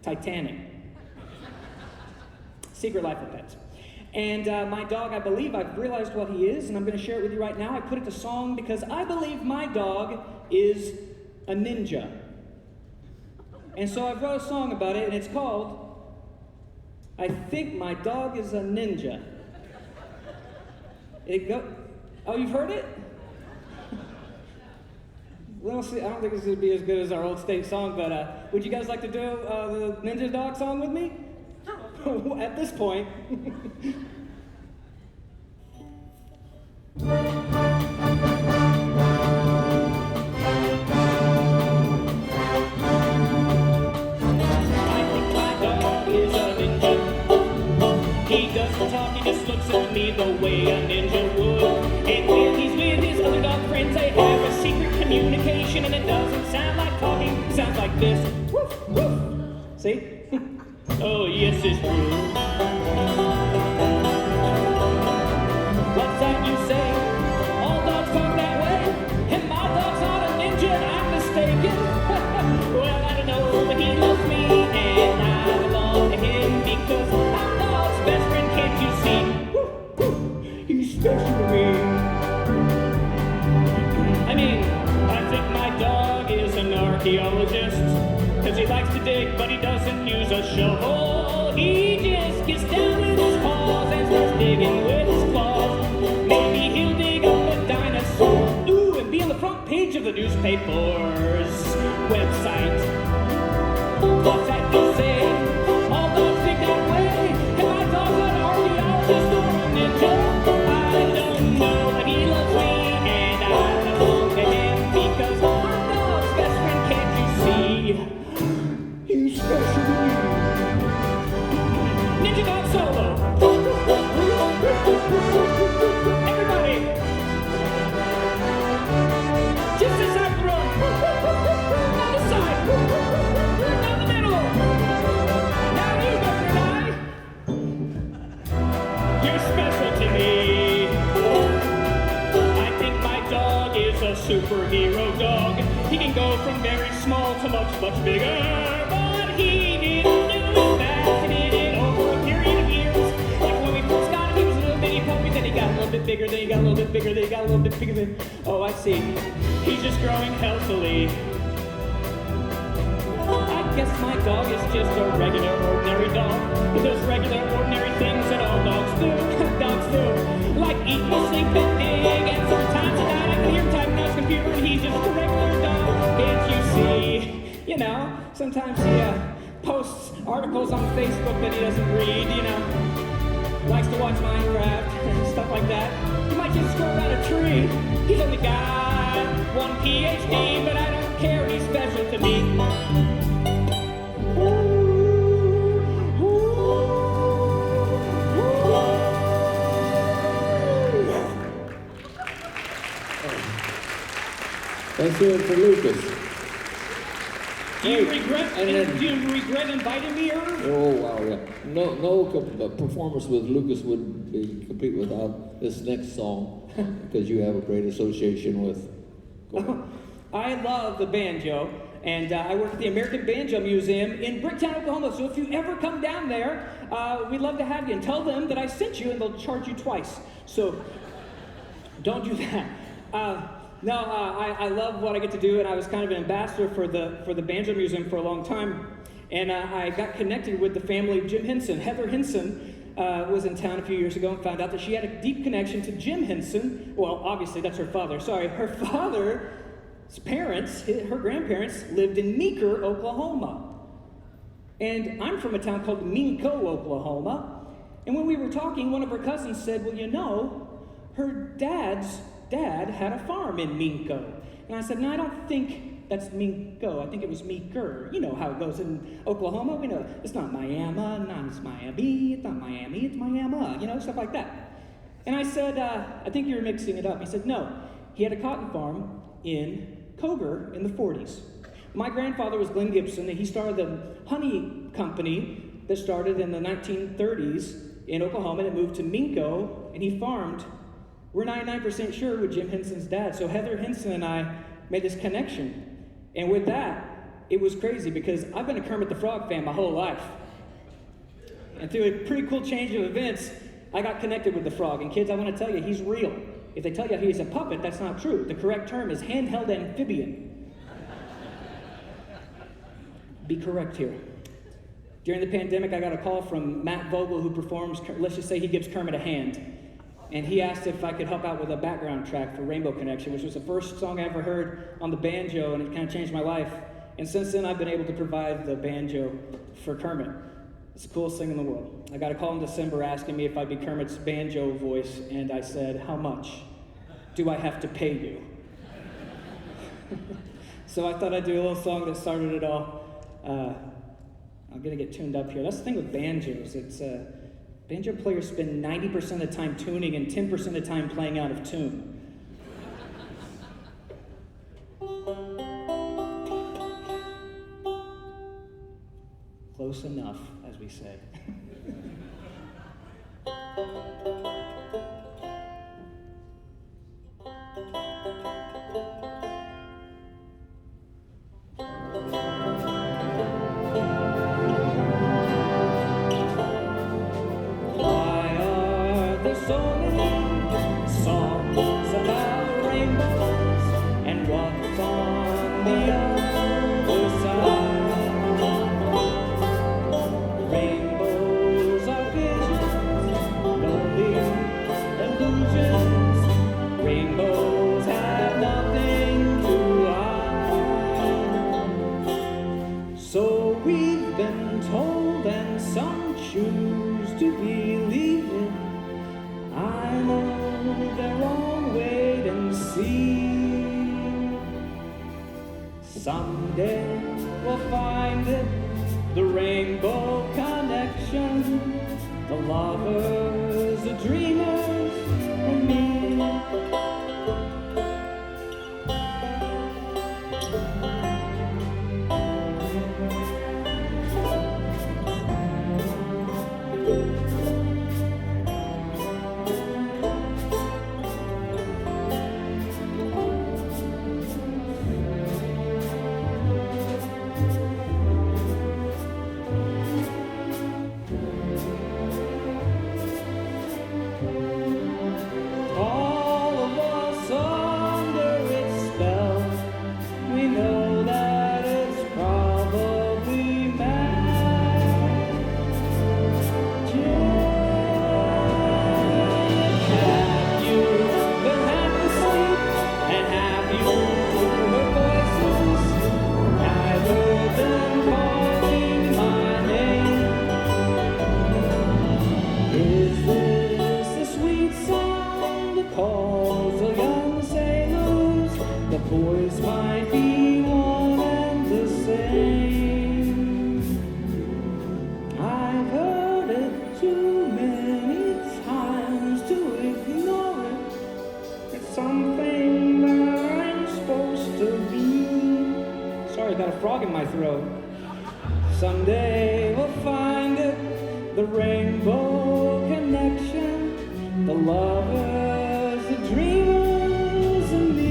Titanic. Secret life of pets. And my dog, I believe I've realized what he is, and I'm going to share it with you right now. I put it to song because I believe my dog is a ninja. And so I wrote a song about it, and it's called I Think My Dog is a Ninja. Oh, you've heard it? Well, see, I don't think it's going to be as good as our old state song, but would you guys like to do the Ninja Dog song with me? At this point. He doesn't talk, he just looks at me the way a ninja would. And when he's with his other dog friends, they have a secret communication, and it doesn't sound like talking, it sounds like this. Woof, woof. See? Oh, yes, it's true. What's that you say? All dogs talk that way, and my dog's not a ninja, and I'm mistaken. Well, I don't know, but he loves me, and I belong to him because I'm dog's best friend, can't you see? He's special to me. I mean, I think my dog is an archaeologist, because he likes to dig, but he doesn't use a shovel. He just gets down with his paws and starts digging with his claws. Maybe he'll dig up a dinosaur. Ooh, and be on the front page of the newspaper's website. What's that you say? All dogs think that way, and my dog's an archaeologist or a ninja. I don't know, but he loves me, and I belong to him because I'm dog's best friend, can't you see? He's special to me. Ninja Dog solo. Everybody. Just inside the room. bigger, but he didn't do it back. He did it over a period of years. Like when we first got him, he was a little bitty puppy, then he got a little bit bigger, then he got a little bit bigger, then he got a little bit bigger, then, oh, I see. He's just growing healthily. I guess my dog is just a regular, ordinary dog. But there's regular, ordinary things that all dogs do. Dogs do. Like eat, sleep, and dig. And sometimes at night I can hear him typing on his computer and he's just a regular dog. Can't you see? You know, sometimes he posts articles on Facebook that he doesn't read, you know. Likes to watch Minecraft and stuff like that. He might just scroll around a tree. He's only got 1 PhD, but I don't care. He's special to me. Let's hear it for Lucas. Do you regret inviting me, Irv? Oh, wow, yeah. No performance with Lucas would be complete without this next song, because you have a great association with. I love the banjo, and I work at the American Banjo Museum in Bricktown, Oklahoma. So if you ever come down there, we'd love to have you. And tell them that I sent you, and they'll charge you twice. So don't do that. I love what I get to do, and I was kind of an ambassador for the Banjo Museum for a long time. And I got connected with the family of Jim Henson. Heather Henson was in town a few years ago and found out that she had a deep connection to Jim Henson. Well, obviously, that's her father. Sorry, her father's parents, her grandparents, lived in Meeker, Oklahoma. And I'm from a town called Minco, Oklahoma. And when we were talking, one of her cousins said, well, you know, her dad's dad had a farm in Minco. And I said, no, I don't think that's Minco. I think it was Meeker. You know how it goes in Oklahoma. We know it's not Miami, not it's Miami, it's not Miami, it's Miami, you know, stuff like that. And I said, I think you're mixing it up. He said, no, he had a cotton farm in Coger in the 40s. My grandfather was Glenn Gibson, and he started the honey company that started in the 1930s in Oklahoma, and it moved to Minco, and he farmed. We're 99% sure with Jim Henson's dad. So Heather Henson and I made this connection. And with that, it was crazy because I've been a Kermit the Frog fan my whole life. And through a pretty cool change of events, I got connected with the frog. And kids, I want to tell you, he's real. If they tell you he's a puppet, that's not true. The correct term is handheld amphibian. Be correct here. During the pandemic, I got a call from Matt Vogel, who performs, let's just say he gives Kermit a hand. And he asked if I could help out with a background track for Rainbow Connection, which was the first song I ever heard on the banjo, and it kind of changed my life. And since then, I've been able to provide the banjo for Kermit. It's the coolest thing in the world. I got a call in December asking me if I'd be Kermit's banjo voice, and I said, how much do I have to pay you? So I thought I'd do a little song that started it all. I'm gonna get tuned up here. That's the thing with banjos. It's banjo players spend 90% of the time tuning and 10% of the time playing out of tune. Close enough, as we say. Someday we'll find it, the rainbow connection, the lovers, the dreamers, and me. the rainbow connection, the lovers, the dreamers, and me.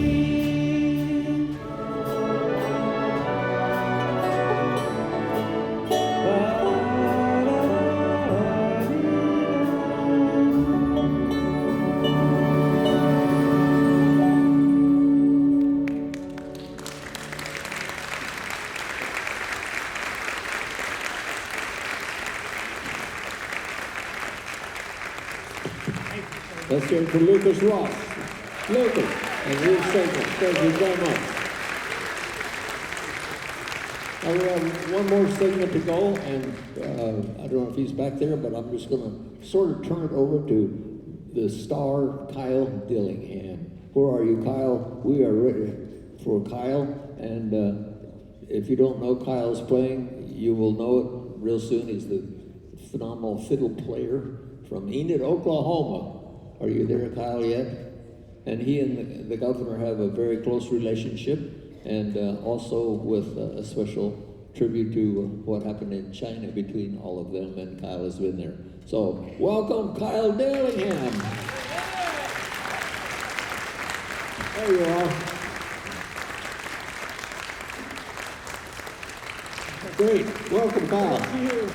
Let's hear it for Lucas Ross. Lucas, and his segment. Thank you very much. Now we have one more segment to go, and I don't know if he's back there, but I'm just going to sort of turn it over to the star, Kyle Dillingham. Where are you, Kyle? We are ready for Kyle, and if you don't know Kyle's playing, you will know it real soon. He's the phenomenal fiddle player from Enid, Oklahoma. Are you there, Kyle, yet? And he and the governor have a very close relationship, and also with a special tribute to what happened in China between all of them, and Kyle has been there. So, welcome, Kyle Dillingham. There you are. Great. Welcome, Kyle. Thank you.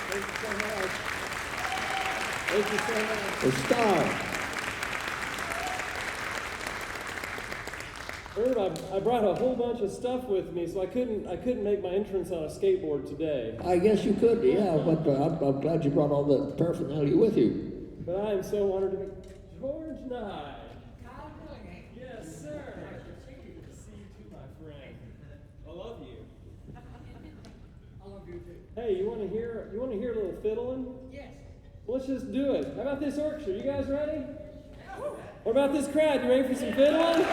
Thank you so much. Thank you so much. The star. Herb, I brought a whole bunch of stuff with me, so I couldn't make my entrance on a skateboard today. I guess you could, yeah, but I'm glad you brought all the paraphernalia with you. But I am so honored to meet George Nigh. Yes, sir. Good to see you too, my friend. I love you. I love you too. Hey, you want to hear a little fiddling? Yes. Well, let's just do it. How about this orchestra? You guys ready? What about this crowd? You ready for some fiddling?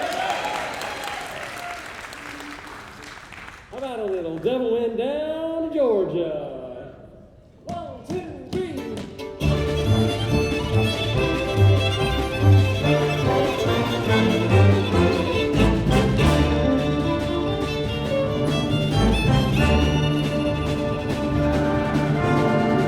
How about a little Devil Went Down to Georgia? 1, 2, 3.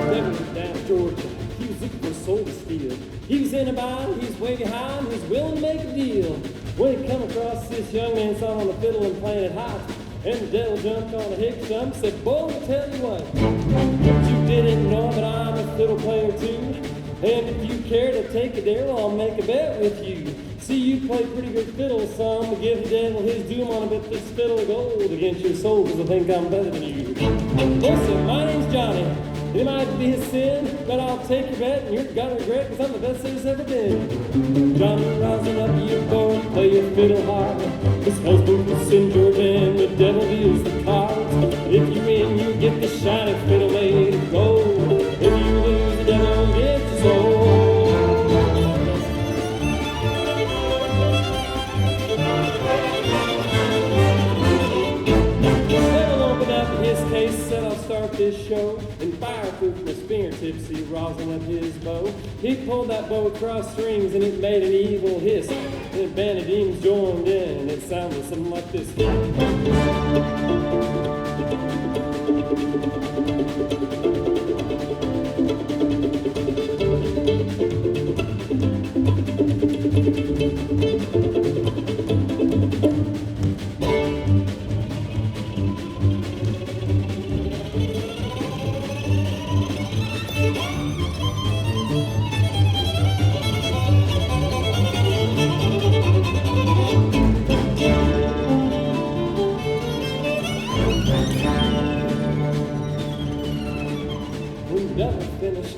Devil went down to Georgia. He was looking for a soul to steal. He was in a bind, he was way behind, he was willing to make a deal. When he come across this young man sawing on the fiddle and playing it hot, and the devil jumped on a hick stump, said, boy, I'll tell you what, you didn't know, but I'm a fiddle player too. And if you care to take a dare, well, I'll make a bet with you. See, you play pretty good fiddle, son, but give the devil his doom on a bet this fiddle of gold against your soul, because I think I'm better than you. Listen, my name's Johnny. It might be a sin, but I'll take your bet, and you're gonna regret, because I'm the best there's ever been. Johnny, rising up your bow and play your fiddle hard. This husband will send Georgia, and the devil deals the cards. If you win, you get the shiny fiddle made of gold. If you lose, the devil gets your soul. Devil opened up his case, said I'll start this show. And fireproof from his fingertips, he rosin up his bow. He pulled that bow across strings, and it made an evil hiss. And a band of demons joined in, and it sounded something like this.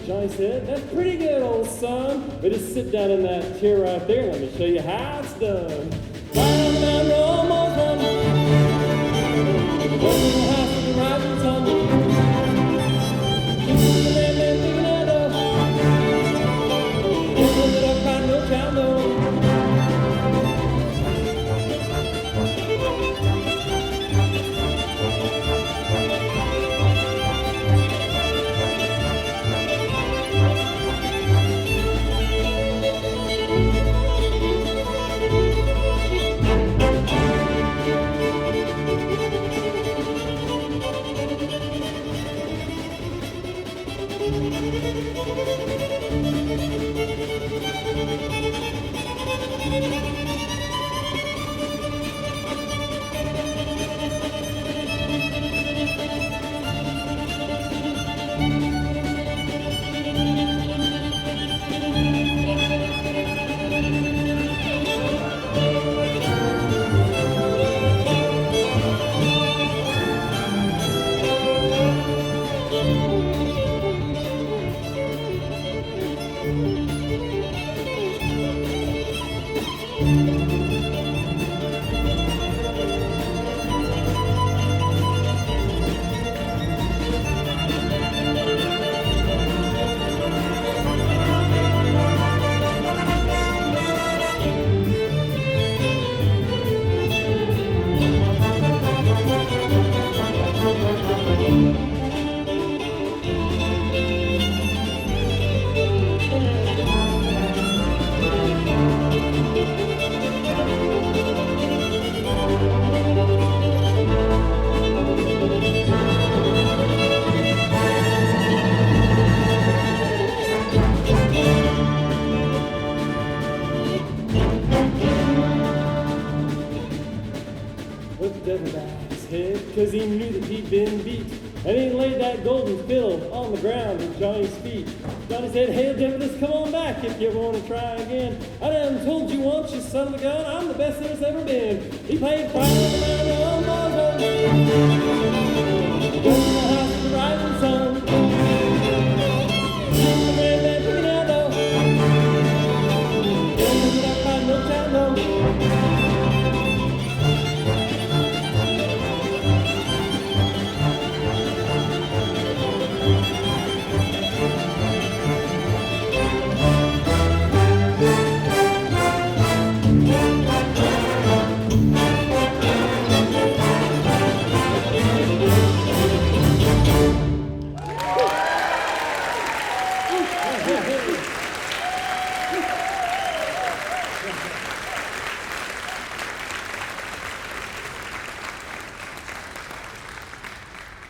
Johnny said, that's pretty good, old son. But just sit down in that chair right there and let me show you how it's done. I'm almost done. Go to the house with the rising sun. Keep the man picking it up. Don't hold it up by no child, no. Cause he knew that he'd been beat. And he laid that golden fiddle on the ground at Johnny's feet. Johnny said, "Hey, Davis, come on back if you want to try again. I done told you once, you son of a gun, I'm the best there's ever been." He played fire around the old ball goes to the house of the rising sun. The man that took it out though. Don't look up by no time though.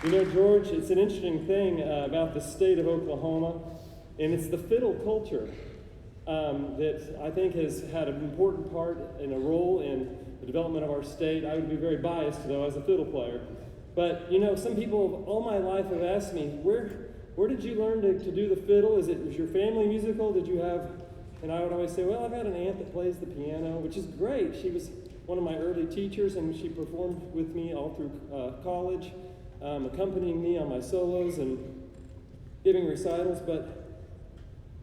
You know, George, it's an interesting thing about the state of Oklahoma, and it's the fiddle culture that I think has had an important part and a role in the development of our state. I would be very biased, though, as a fiddle player. But, you know, some people all my life have asked me, where did you learn to do the fiddle? Was your family musical? Did you have... And I would always say, well, I've got an aunt that plays the piano, which is great. She was one of my early teachers, and she performed with me all through college. Accompanying me on my solos and giving recitals, but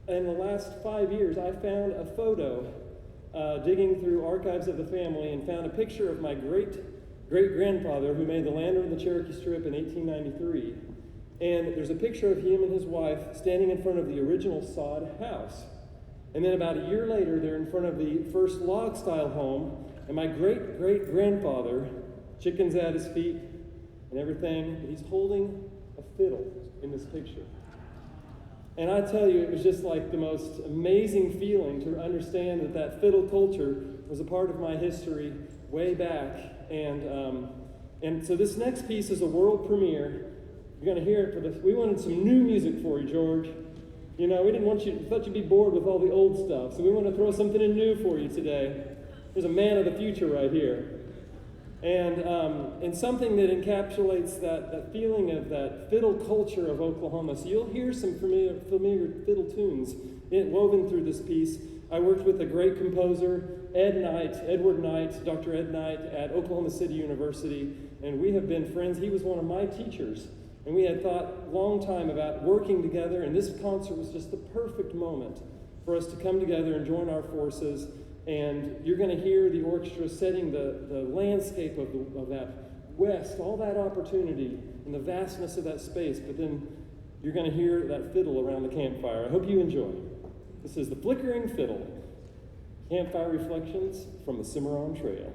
in the last 5 years, I found a photo digging through archives of the family and found a picture of my great-grandfather who made the Lander and the Cherokee Strip in 1893. And there's a picture of him and his wife standing in front of the original sod house. And then about a year later, they're in front of the first log-style home, and my great-great-grandfather, chickens at his feet, and everything, but he's holding a fiddle in this picture. And I tell you, it was just like the most amazing feeling to understand that fiddle culture was a part of my history way back. And so this next piece is a world premiere. You're going to hear it for this. We wanted some new music for you, George. You know, we thought you'd be bored with all the old stuff, so we want to throw something in new for you today. There's a man of the future right here. And something that encapsulates that feeling of that fiddle culture of Oklahoma. So you'll hear some familiar fiddle tunes woven through this piece. I worked with a great composer, Edward Knight, Dr. Ed Knight at Oklahoma City University, and we have been friends. He was one of my teachers, and we had thought a long time about working together, and this concert was just the perfect moment for us to come together and join our forces. And you're going to hear the orchestra setting the landscape of that west, all that opportunity and the vastness of that space. But then you're going to hear that fiddle around the campfire. I hope you enjoy. This is the Flickering Fiddle, Campfire Reflections from the Cimarron Trail.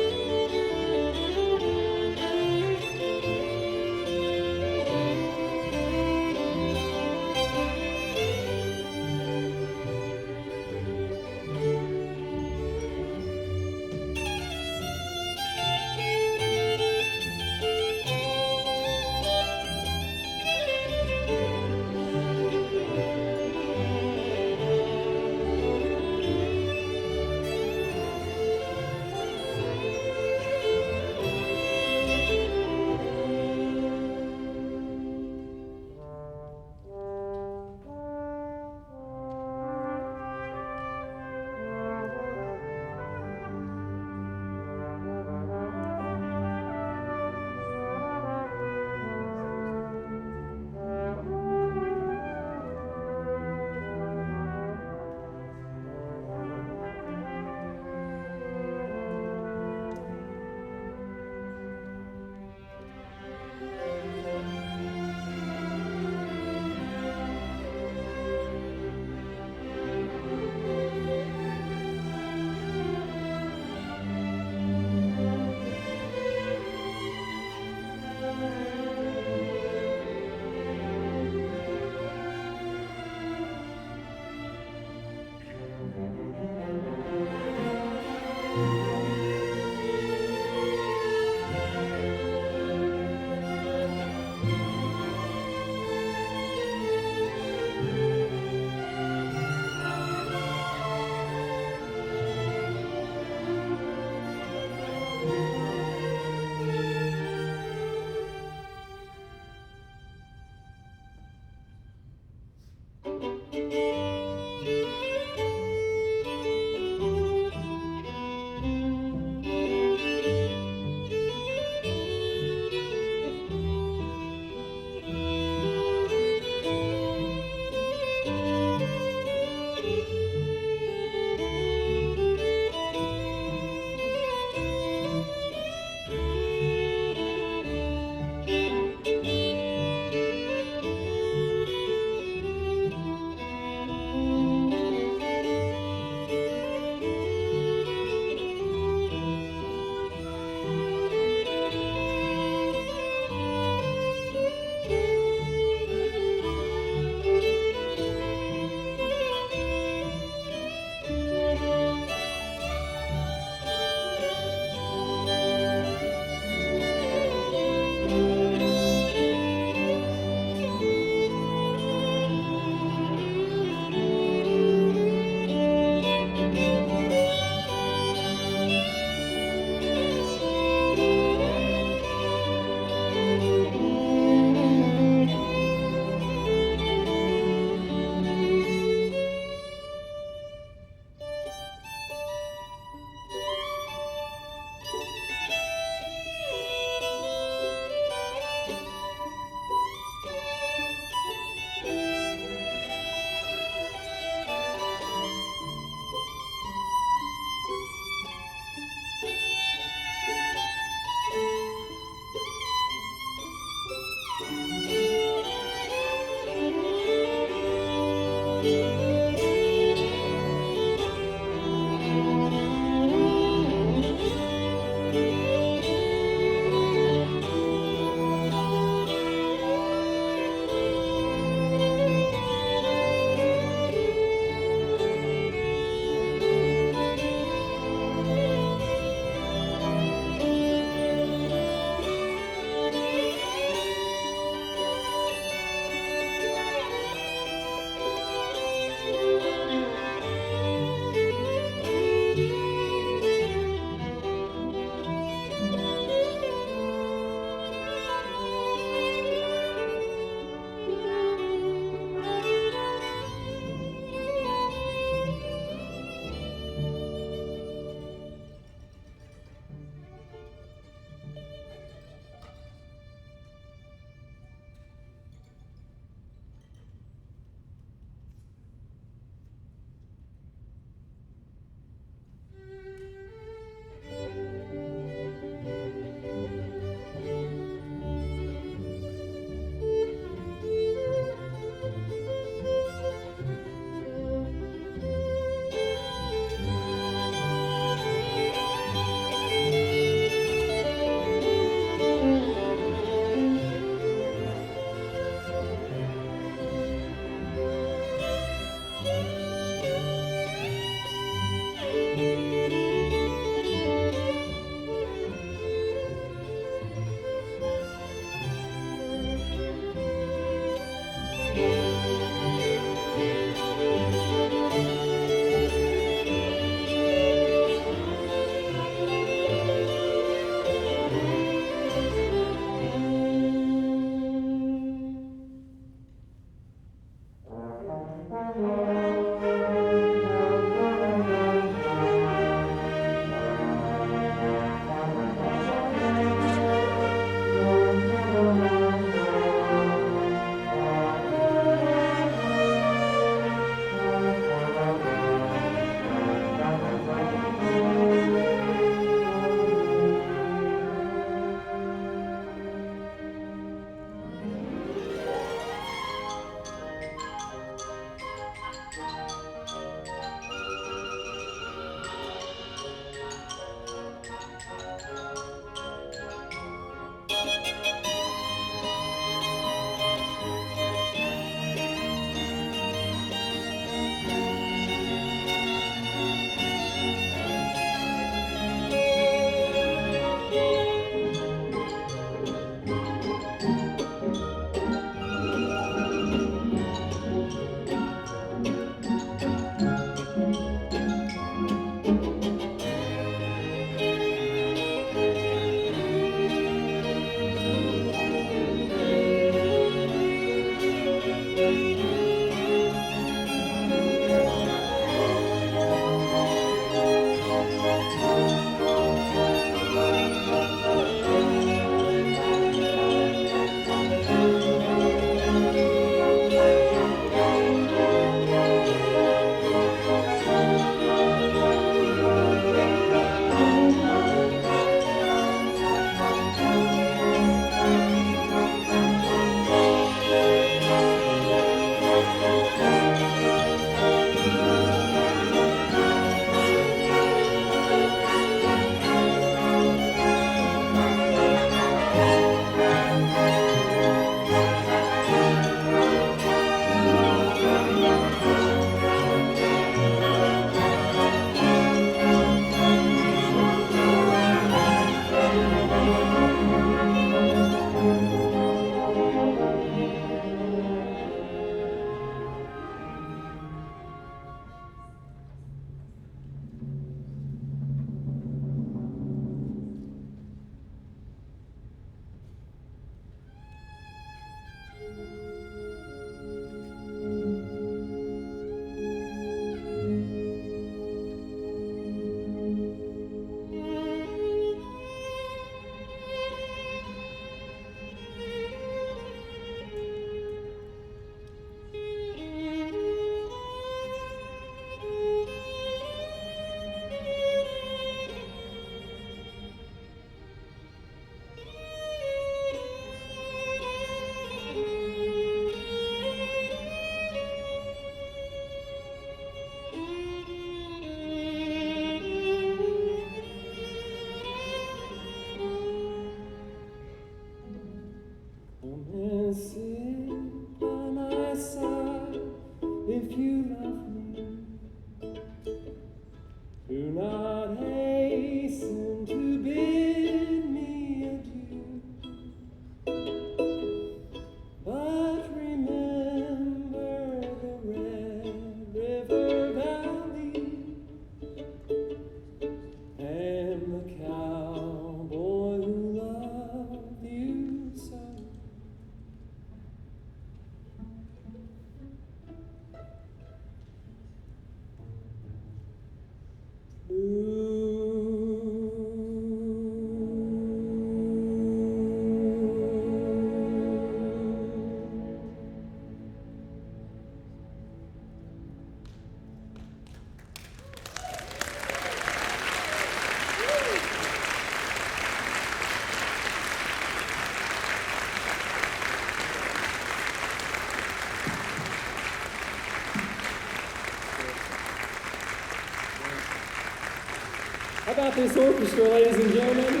How about this orchestra, ladies and gentlemen?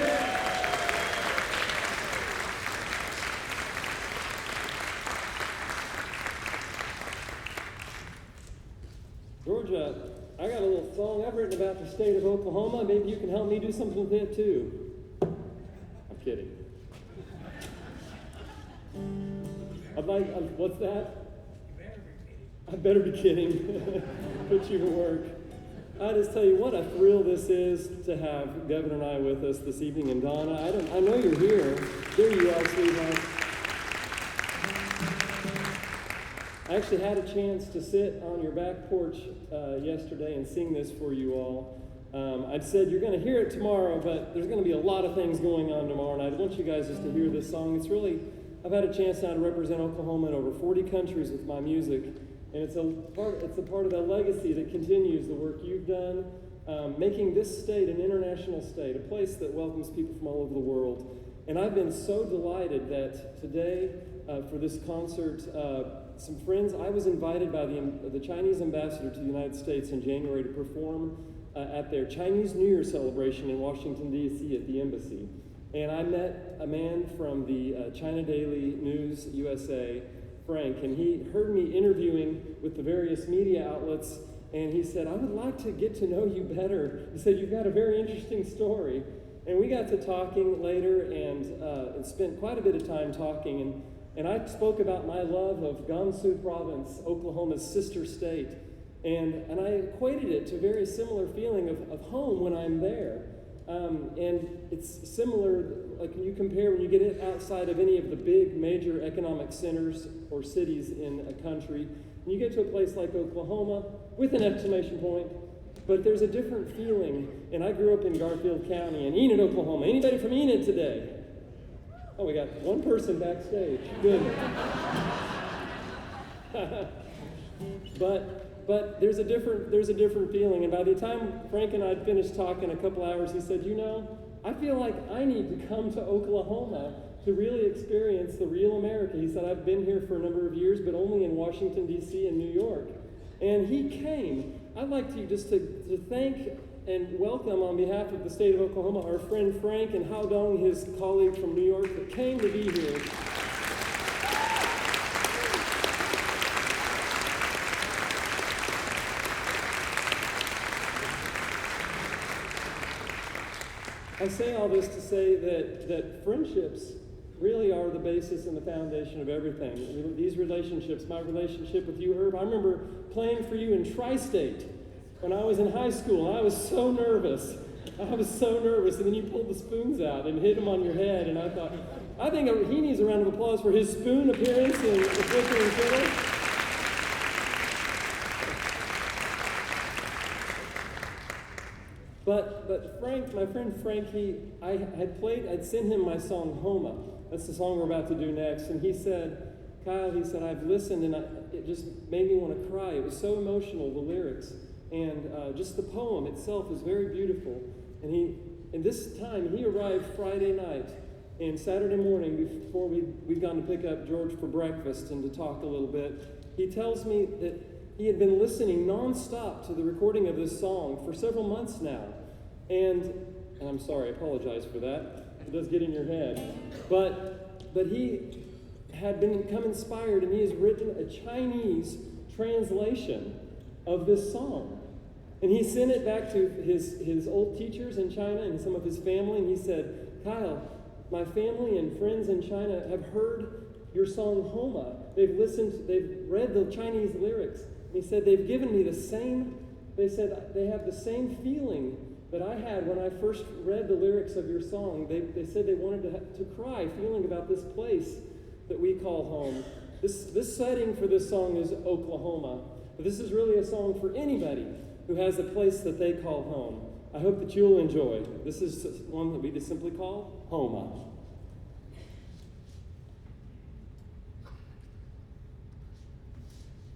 Georgia, I got a little song I've written about the state of Oklahoma. Maybe you can help me do something with it too. I'm kidding. What's that? I better be kidding. Put you to work. I just tell you what a thrill this is to have Governor and I with us this evening. And Donna, I know you're here. There you are, sweetheart. I actually had a chance to sit on your back porch yesterday and sing this for you all. I'd said you're going to hear it tomorrow, but there's going to be a lot of things going on tomorrow, and I want you guys just to hear this song. It's really, I've had a chance now to represent Oklahoma in over 40 countries with my music. And it's a part of that legacy that continues the work you've done, making this state an international state, a place that welcomes people from all over the world. And I've been so delighted that today, for this concert, some friends, I was invited by the Chinese ambassador to the United States in January to perform at their Chinese New Year celebration in Washington, D.C. at the embassy. And I met a man from the China Daily News USA, Frank, and he heard me interviewing with the various media outlets, and he said, I would like to get to know you better. He said, you've got a very interesting story. And we got to talking later and spent quite a bit of time talking, and I spoke about my love of Gansu Province, Oklahoma's sister state, and I equated it to a very similar feeling of home when I'm there. And it's similar, like when you compare, when you get it outside of any of the big major economic centers or cities in a country, and you get to a place like Oklahoma with an exclamation point, but there's a different feeling. And I grew up in Garfield County in Enid, Oklahoma. Anybody from Enid today? Oh, we got one person backstage. Good. But there's a different feeling. And by the time Frank and I had finished talking a couple hours, he said, you know, I feel like I need to come to Oklahoma to really experience the real America. He said, I've been here for a number of years, but only in Washington, D.C. and New York. And he came. I'd like to just to thank and welcome on behalf of the state of Oklahoma our friend Frank and Hao Dong, his colleague from New York, that came to be here. I say all this to say that friendships really are the basis and the foundation of everything. These relationships, my relationship with you, Irv, I remember playing for you in Tri-State when I was in high school. I was so nervous. And then you pulled the spoons out and hit them on your head, and I thought, I think he needs a round of applause for his spoon appearance in the Flickering Fiddle. But Frank, my friend Frank, I'd sent him my song Homa. That's the song we're about to do next. And he said, Kyle, I've listened and it just made me want to cry. It was so emotional, the lyrics. And just the poem itself is very beautiful. And this time, he arrived Friday night. And Saturday morning, before we'd gone to pick up George for breakfast and to talk a little bit, he tells me that he had been listening nonstop to the recording of this song for several months now. And I'm sorry, I apologize for that. It does get in your head. But he had become inspired, and he has written a Chinese translation of this song. And he sent it back to his old teachers in China and some of his family, and he said, Kyle, my family and friends in China have heard your song Homa. They've read the Chinese lyrics. And he said, they said they have the same feeling that I had when I first read the lyrics of your song. They said they wanted to cry, feeling about this place that we call home. This setting for this song is Oklahoma. But this is really a song for anybody who has a place that they call home. I hope that you'll enjoy. This is one that we just simply call Homa.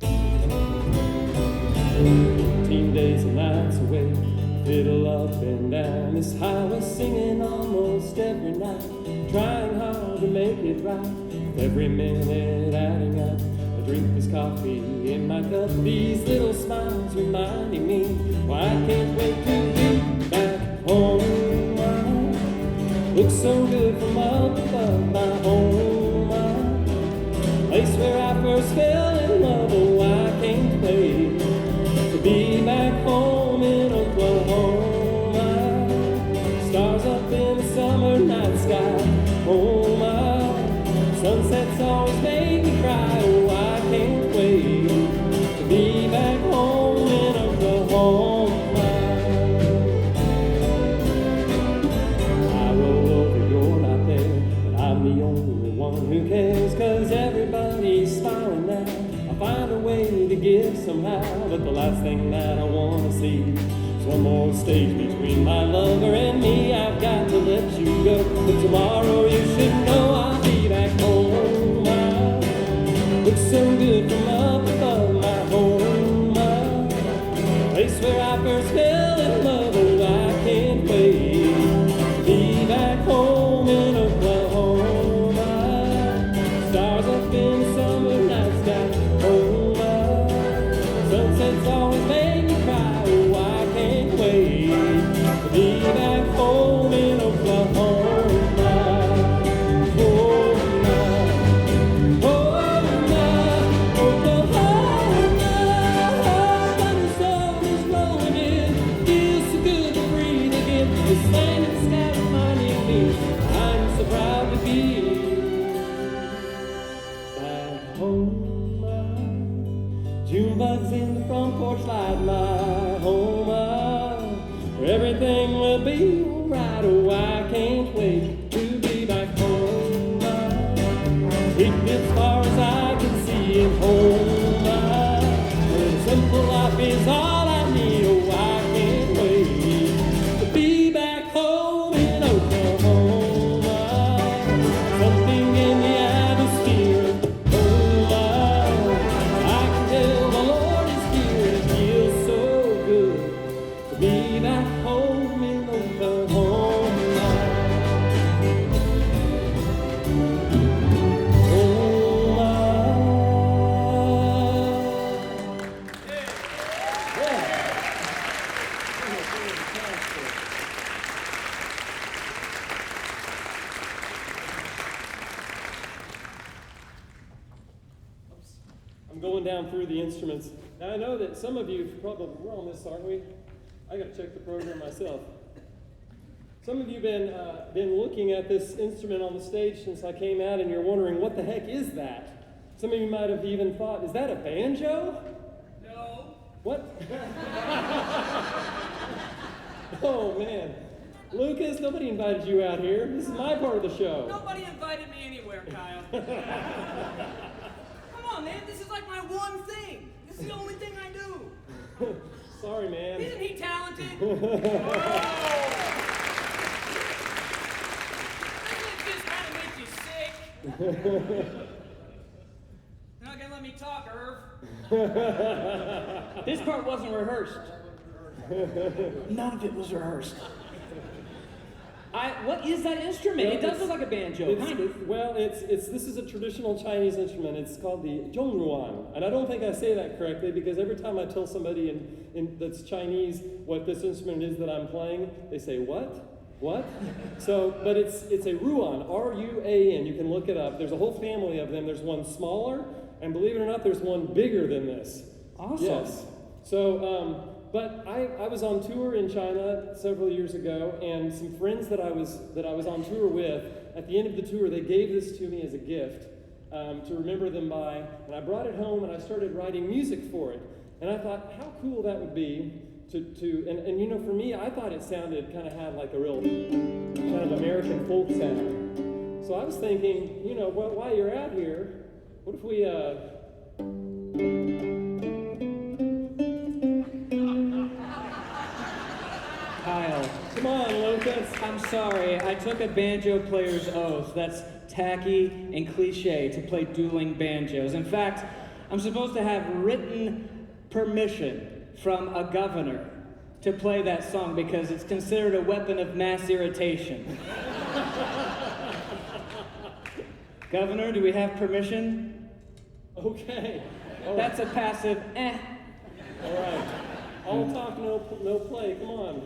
14 days and nights away, fiddle up and down this highway, singing almost every night, trying hard to make it right, every minute adding up. I drink this coffee in my cup, these little smiles reminding me why I can't wait to be back home. Looks so good from up above my home, place where I first fell in love. Oh, I can't wait to be back home in Oklahoma. Stars up in the summer night sky, home. Sunsets always make me cry. Oh, I can't wait to be back home in Oklahoma. I roll over, you're not there, but I'm the only one who cares, 'cause everybody's smiling now. I find a way to give somehow, but the last thing that I want to see is one more stage between my lover and me. I've got to let you go, but tomorrow you should know I'll be back home. Looks so good from up above my home, place where I first fell in love. Oh, I can't wait to be back home in Oklahoma. Stars up in the summer night sky, home. Sunsets always make me cry. Oh, I can't wait to be back home in Oklahoma. Bugs in the front porch light, my home, where everything will be alright. Oh, I can't wait to be back home. Take me as far as I can see it home, where a simple life is all I need. Oh, I can't wait to be back home in Oklahoma. Something in the atmosphere of home, I can tell the Lord is here. It feels so good to be back home in Oklahoma. I'm going down through the instruments. Now I know that some of you probably, we're on this, aren't we? I got to check the program myself. Some of you have been looking at this instrument on the stage since I came out, and you're wondering, what the heck is that? Some of you might have even thought, is that a banjo? No. What? Oh man. Lucas, nobody invited you out here. This is my part of the show. Nobody invited me Kyle. Come on, man. This is like my one thing. This is the only thing I do. Sorry, man. Isn't he talented? Doesn't it just kind of make you sick? You're not gonna let me talk, Irv. This part wasn't rehearsed. None of it was rehearsed. What is that instrument? Well, It does look like a banjo, kind of. Well, this is a traditional Chinese instrument. It's called the zhongruan, and I don't think I say that correctly because every time I tell somebody that's Chinese what this instrument is that I'm playing, they say what? What? So, but it's a ruan, R-U-A-N. You can look it up. There's a whole family of them. There's one smaller, and believe it or not, there's one bigger than this. Awesome. Yes. So, but I was on tour in China several years ago, and some friends that I was on tour with, at the end of the tour, they gave this to me as a gift to remember them by, and I brought it home and I started writing music for it. And I thought, how cool that would be and you know, for me, I thought it kind of had like a real kind of American folk sound. So I was thinking, you know, while you're out here, what if we, Kyle, come on, Lucas. I'm sorry. I took a banjo player's oath. That's tacky and cliche to play dueling banjos. In fact, I'm supposed to have written permission from a governor to play that song because it's considered a weapon of mass irritation. Governor, do we have permission? Okay. All That's a passive eh. All right. All talk, no play. Come on.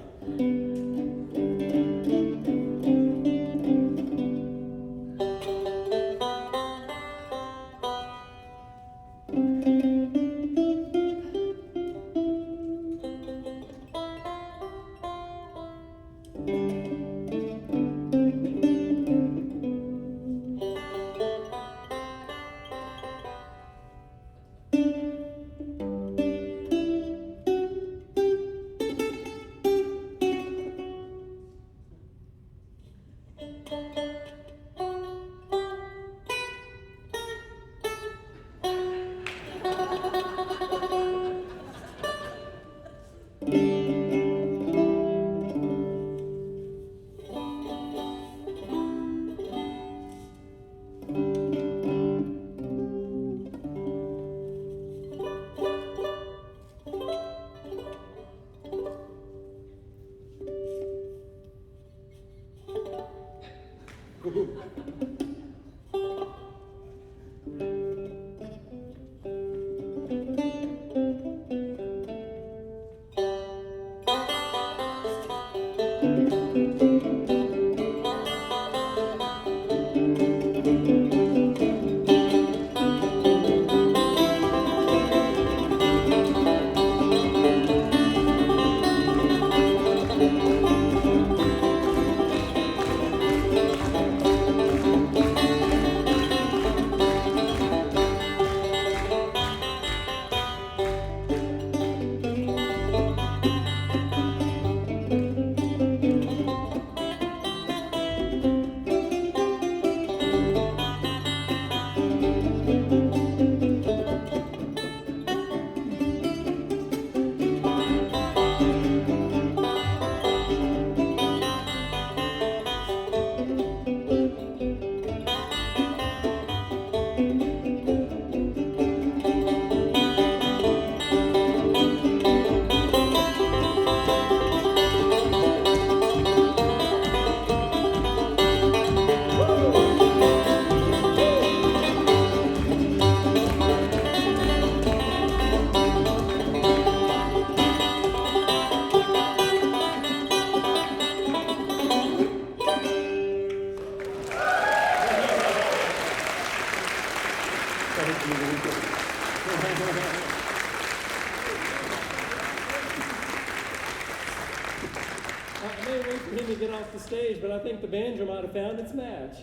I may wait for him to get off the stage, but I think the banjo might have found its match.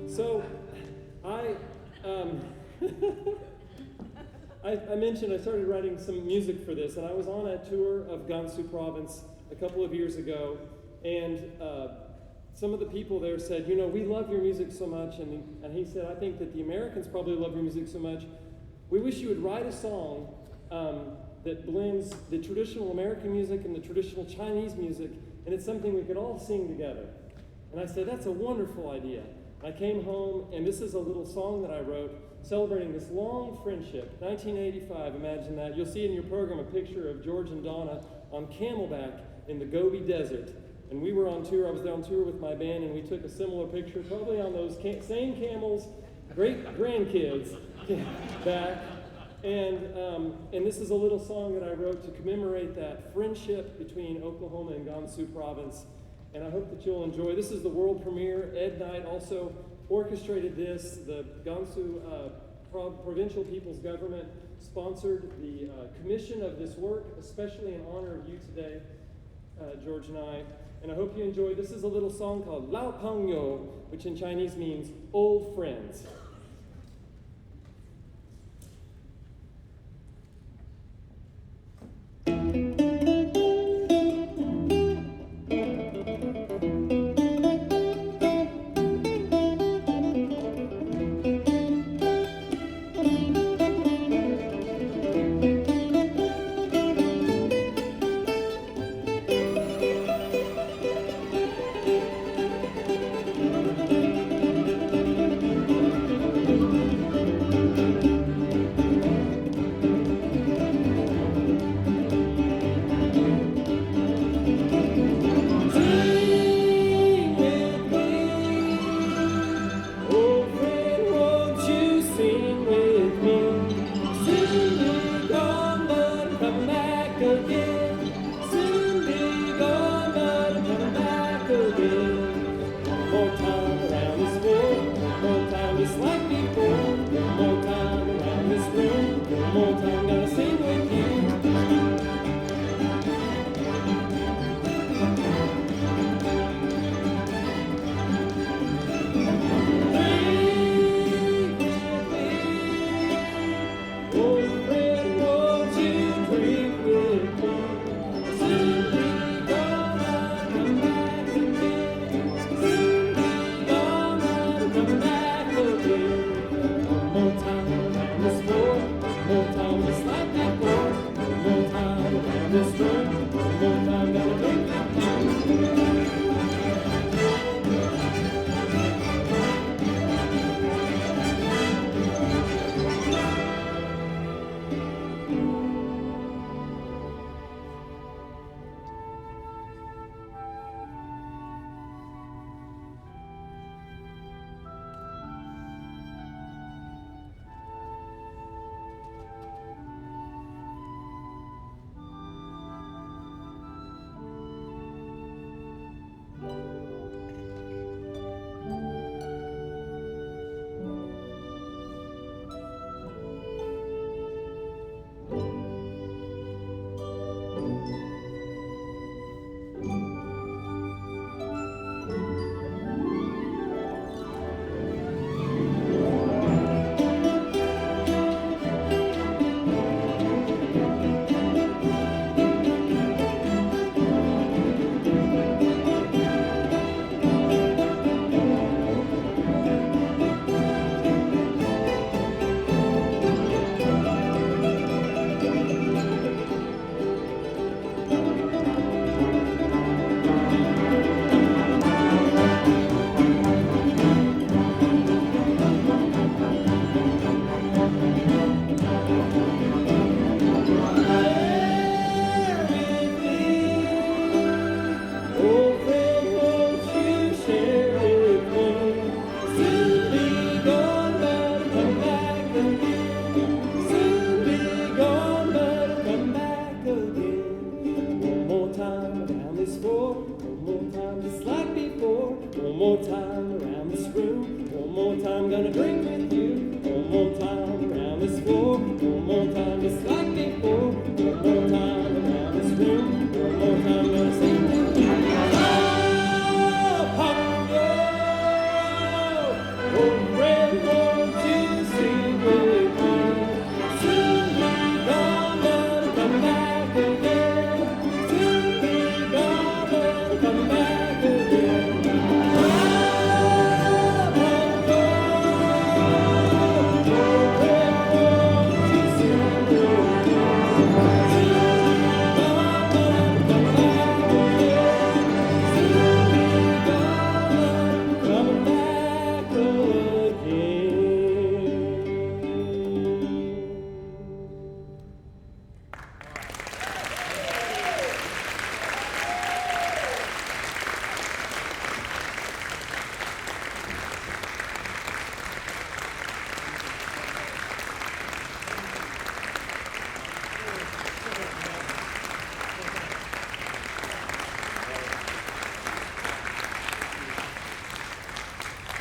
So, I mentioned I started writing some music for this, and I was on a tour of Gansu province a couple of years ago, and some of the people there said, you know, we love your music so much, and he said, I think that the Americans probably love your music so much. We wish you would write a song that blends the traditional American music and the traditional Chinese music, and it's something we could all sing together. And I said, that's a wonderful idea. I came home, and this is a little song that I wrote celebrating this long friendship. 1985, imagine that. You'll see in your program a picture of George and Donna on Camelback in the Gobi Desert. And we were on tour. I was on tour with my band, and we took a similar picture, probably on those same camels, great grandkids back. And this is a little song that I wrote to commemorate that friendship between Oklahoma and Gansu province. And I hope that you'll enjoy. This is the world premiere. Ed Knight also orchestrated this. The Gansu Provincial People's Government sponsored the commission of this work, especially in honor of you today, George Nigh. And I hope you enjoy. This is a little song called Lao Pang Yo, which in Chinese means old friends. Come back again.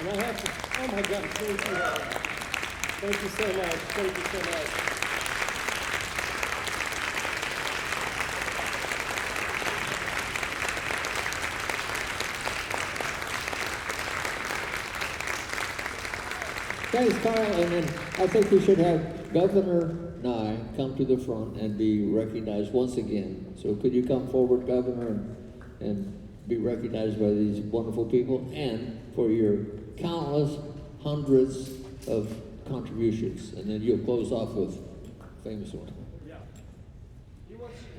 And I have to, oh my God, thank you all. Thank you so much. Thank you so much. Thanks, Kyle. And then I think we should have Governor Nigh come to the front and be recognized once again. So could you come forward, Governor, and be recognized by these wonderful people and for your countless hundreds of contributions. And then you'll close off with a famous one. Yeah. He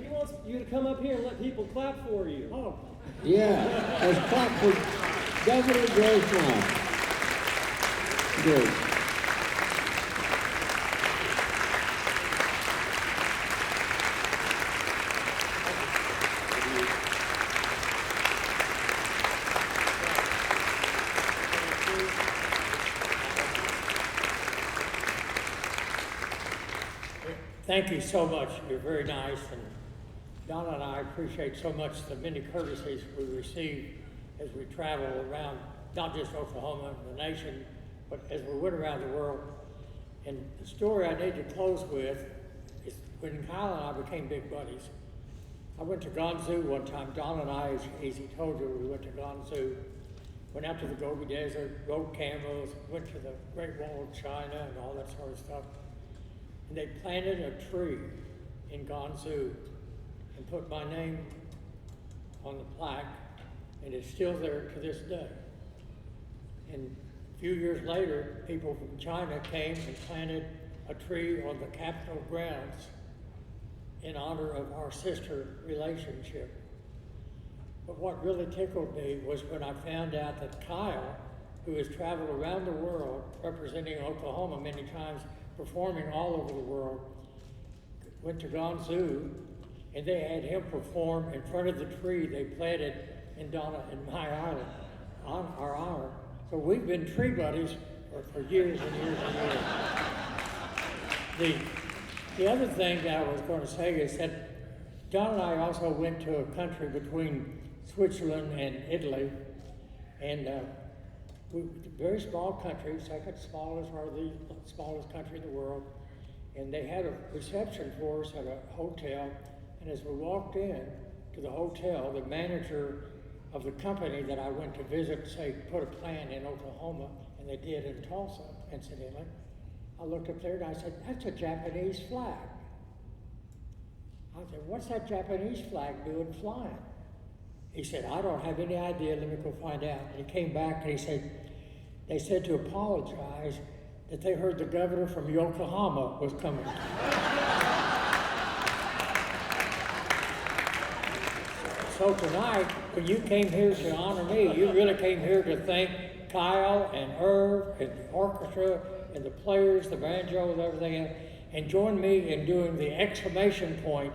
wants you to come up here and let people clap for you. Oh. Yeah, let's clap for Governor George Nigh. Good. Thank you so much. You're very nice. And Donna and I appreciate so much the many courtesies we receive as we travel around, not just Oklahoma and the nation, but as we went around the world. And the story I need to close with is when Kyle and I became big buddies. I went to Gansu one time. Donna and I, as he told you, we went to Gansu, went out to the Gobi Desert, rode camels, went to the Great Wall of China and all that sort of stuff. And they planted a tree in Gansu and put my name on the plaque, and it's still there to this day. And a few years later, people from China came and planted a tree on the Capitol grounds in honor of our sister relationship. But what really tickled me was when I found out that Kyle, who has traveled around the world representing Oklahoma many times, performing all over the world, went to Gansu, and they had him perform in front of the tree they planted in Donna and my island on our honor. So we've been tree buddies for years and years and years. The other thing that I was going to say is that Don and I also went to a country between Switzerland and Italy, and we very small country, second smallest or the smallest country in the world, and they had a reception for us at a hotel. And as we walked in to the hotel, the manager of the company that I went to visit, say, put a plant in Oklahoma, and they did in Tulsa, incidentally. I looked up there and I said, "That's a Japanese flag." I said, "What's that Japanese flag doing flying?" He said, "I don't have any idea, let me go find out." And he came back and he said, they said to apologize that they heard the governor from Yokohama was coming. So tonight, when you came here to honor me, you really came here to thank Kyle and Irv and the orchestra and the players, the banjos, everything else, and join me in doing the exclamation point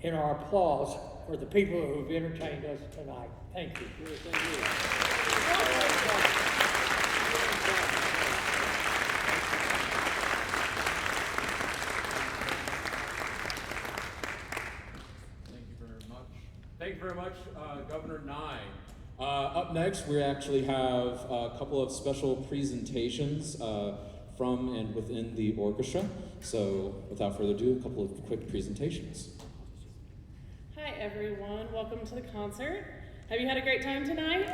in our applause for the people who've entertained us tonight. Thank you. Thank you. Thank you very much, Governor Nigh. Up next, we actually have a couple of special presentations from and within the orchestra. So without further ado, a couple of quick presentations. Hi everyone, welcome to the concert. Have you had a great time tonight?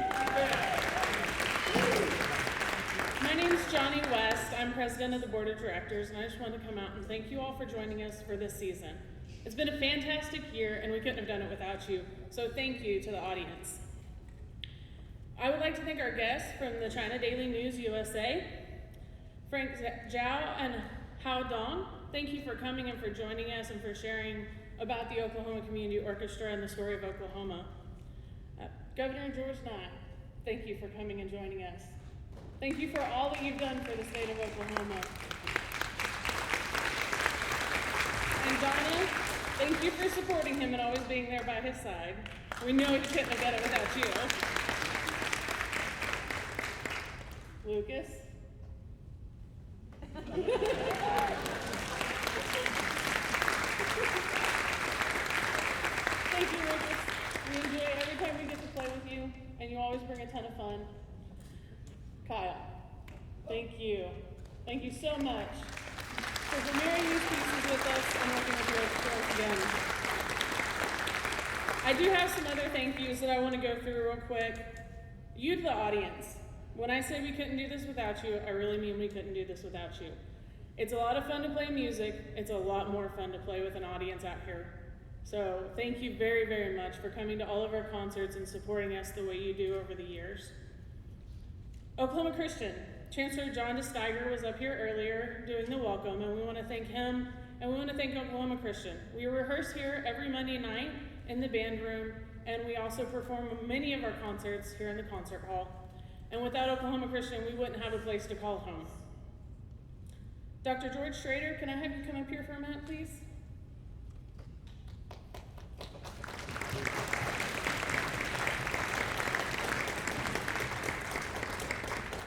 My name is Johnny West. I'm president of the board of directors, and I just wanted to come out and thank you all for joining us for this season. It's been a fantastic year, and we couldn't have done it without you, so thank you to the audience. I would like to thank our guests from the China Daily News USA, Frank Zhao and Hao Dong. Thank you for coming and for joining us and for sharing about the Oklahoma Community Orchestra and the story of Oklahoma. Governor George Nigh, thank you for coming and joining us. Thank you for all that you've done for the state of Oklahoma. And Donna, thank you for supporting him and always being there by his side. We know he couldn't have done it without you. Lucas? Thank you, Lucas. We enjoy every time we get to play with you, and you always bring a ton of fun. Kyle. Thank you. Thank you so much for premiering these pieces with us and working with your orchestra again. I do have some other thank yous that I want to go through real quick. You, the audience. When I say we couldn't do this without you, I really mean we couldn't do this without you. It's a lot of fun to play music. It's a lot more fun to play with an audience out here. So thank you very, very much for coming to all of our concerts and supporting us the way you do over the years. Oklahoma Christian. Chancellor John DeSteiger was up here earlier doing the welcome, and we want to thank him, and we want to thank Oklahoma Christian. We rehearse here every Monday night in the band room, and we also perform many of our concerts here in the concert hall. And without Oklahoma Christian, we wouldn't have a place to call home. Dr. George Schrader, can I have you come up here for a minute, please?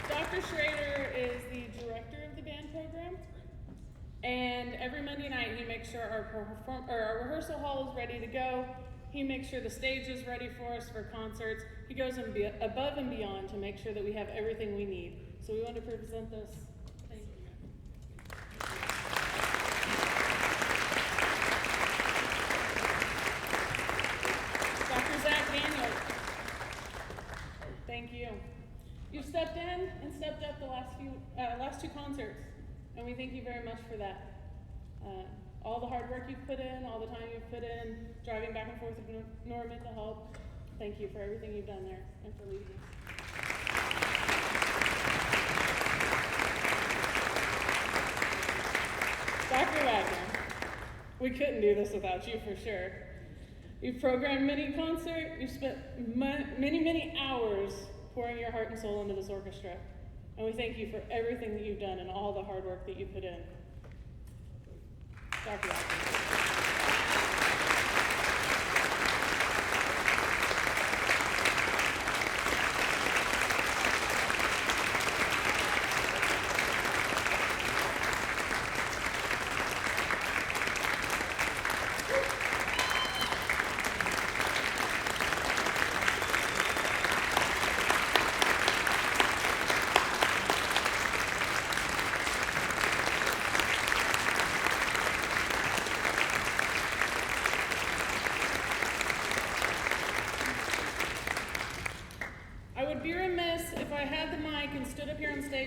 Dr. Schrader is the director of the band program, and every Monday night he makes sure our rehearsal hall is ready to go. He makes sure the stage is ready for us for concerts. He goes above and beyond to make sure that we have everything we need. So we want to present this. Thank you. Dr. Zach Daniels. Thank you. You've stepped in and stepped up the last two concerts, and we thank you very much for that. All the hard work you've put in, all the time you've put in, driving back and forth with Norman to help. Thank you for everything you've done there and for leading us. Dr. Wagner, we couldn't do this without you for sure. You've programmed many concerts, you've spent many, many hours pouring your heart and soul into this orchestra. And we thank you for everything that you've done and all the hard work that you put in. Dr. Wagner.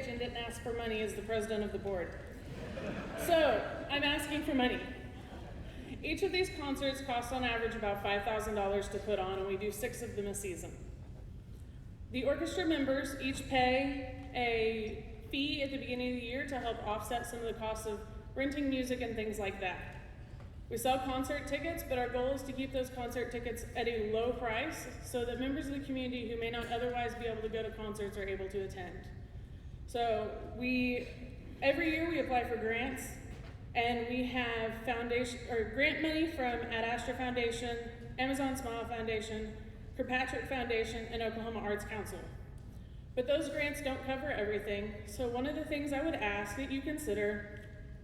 And didn't ask for money as the president of the board. So, I'm asking for money. Each of these concerts costs on average about $5,000 to put on, and we do 6 of them a season. The orchestra members each pay a fee at the beginning of the year to help offset some of the costs of renting music and things like that. We sell concert tickets, but our goal is to keep those concert tickets at a low price so that members of the community who may not otherwise be able to go to concerts are able to attend. So every year we apply for grants, and we have grant money from Ad Astra Foundation, Amazon Smile Foundation, Kirkpatrick Foundation, and Oklahoma Arts Council. But those grants don't cover everything, so one of the things I would ask that you consider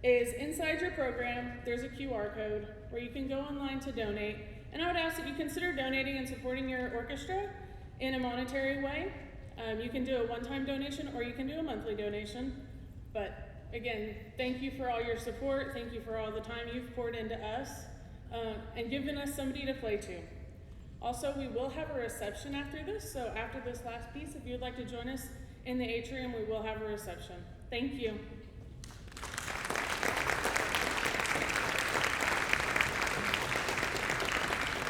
is inside your program, there's a QR code where you can go online to donate, and I would ask that you consider donating and supporting your orchestra in a monetary way. You can do a one-time donation or you can do a monthly donation. But again, thank you for all your support. Thank you for all the time you've poured into us and given us somebody to play to. Also, we will have a reception after this. So after this last piece, if you'd like to join us in the atrium, we will have a reception. Thank you.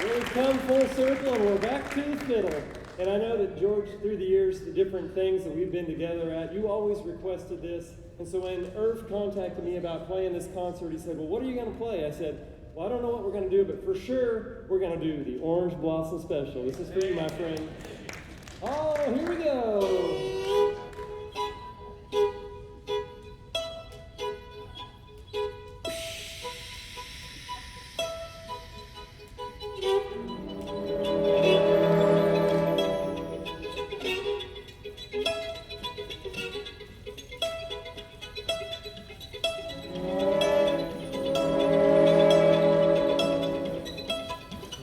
Well, we've come full circle and we're back to the fiddle. And I know that George, through the years, the different things that we've been together at, you always requested this. And so when Irv contacted me about playing this concert, he said, well, what are you going to play? I said, well, I don't know what we're going to do, but for sure, we're going to do the Orange Blossom Special. This is for you, my friend. Oh, here we go.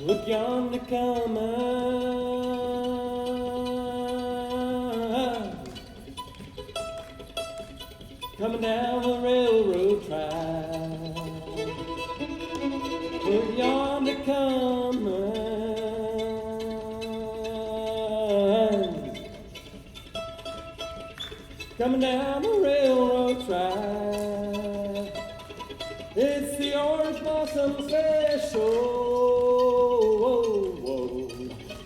Look yonder coming. coming down the railroad track. Look yonder coming, coming down the railroad track. It's the orange blossom special. Whoa, whoa,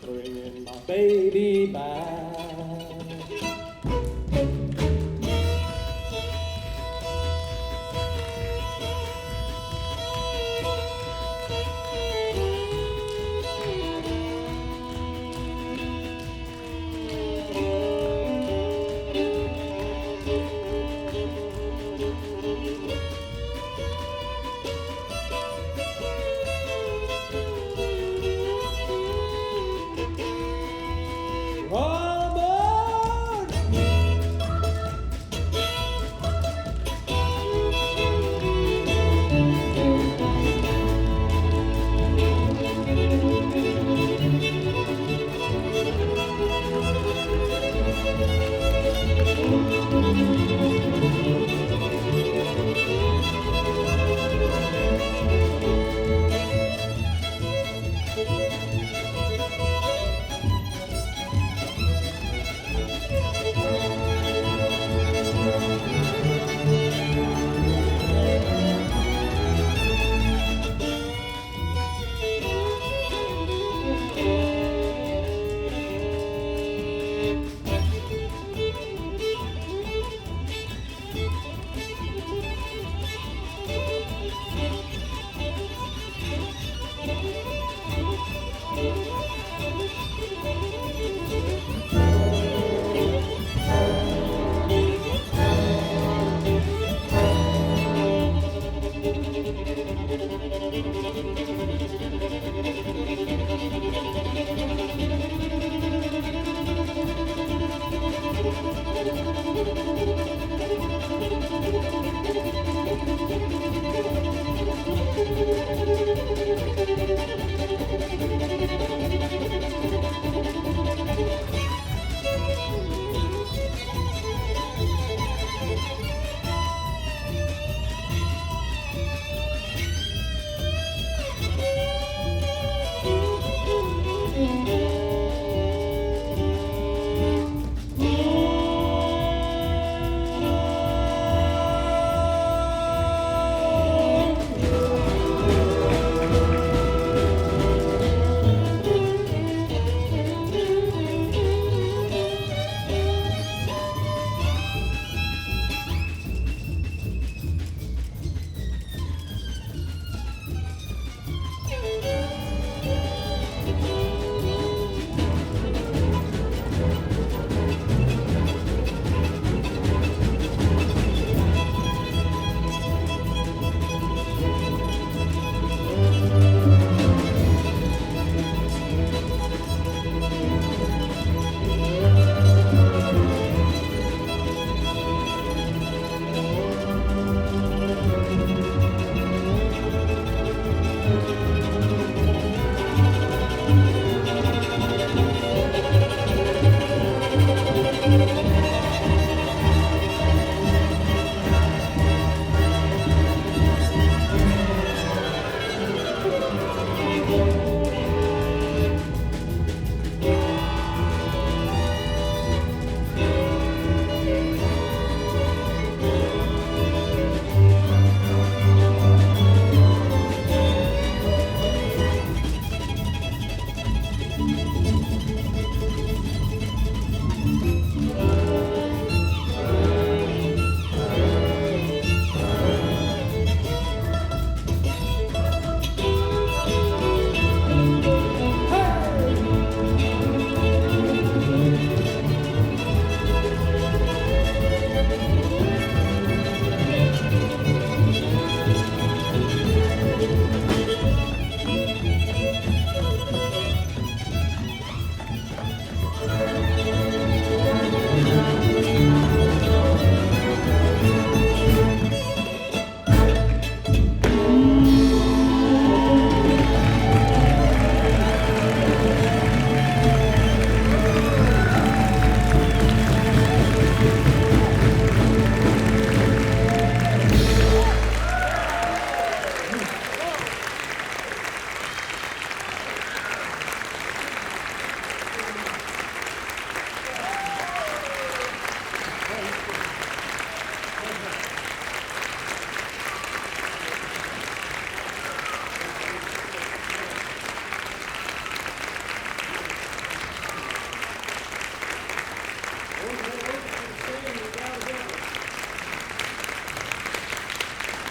bringing my baby back. Oh!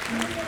Thank you.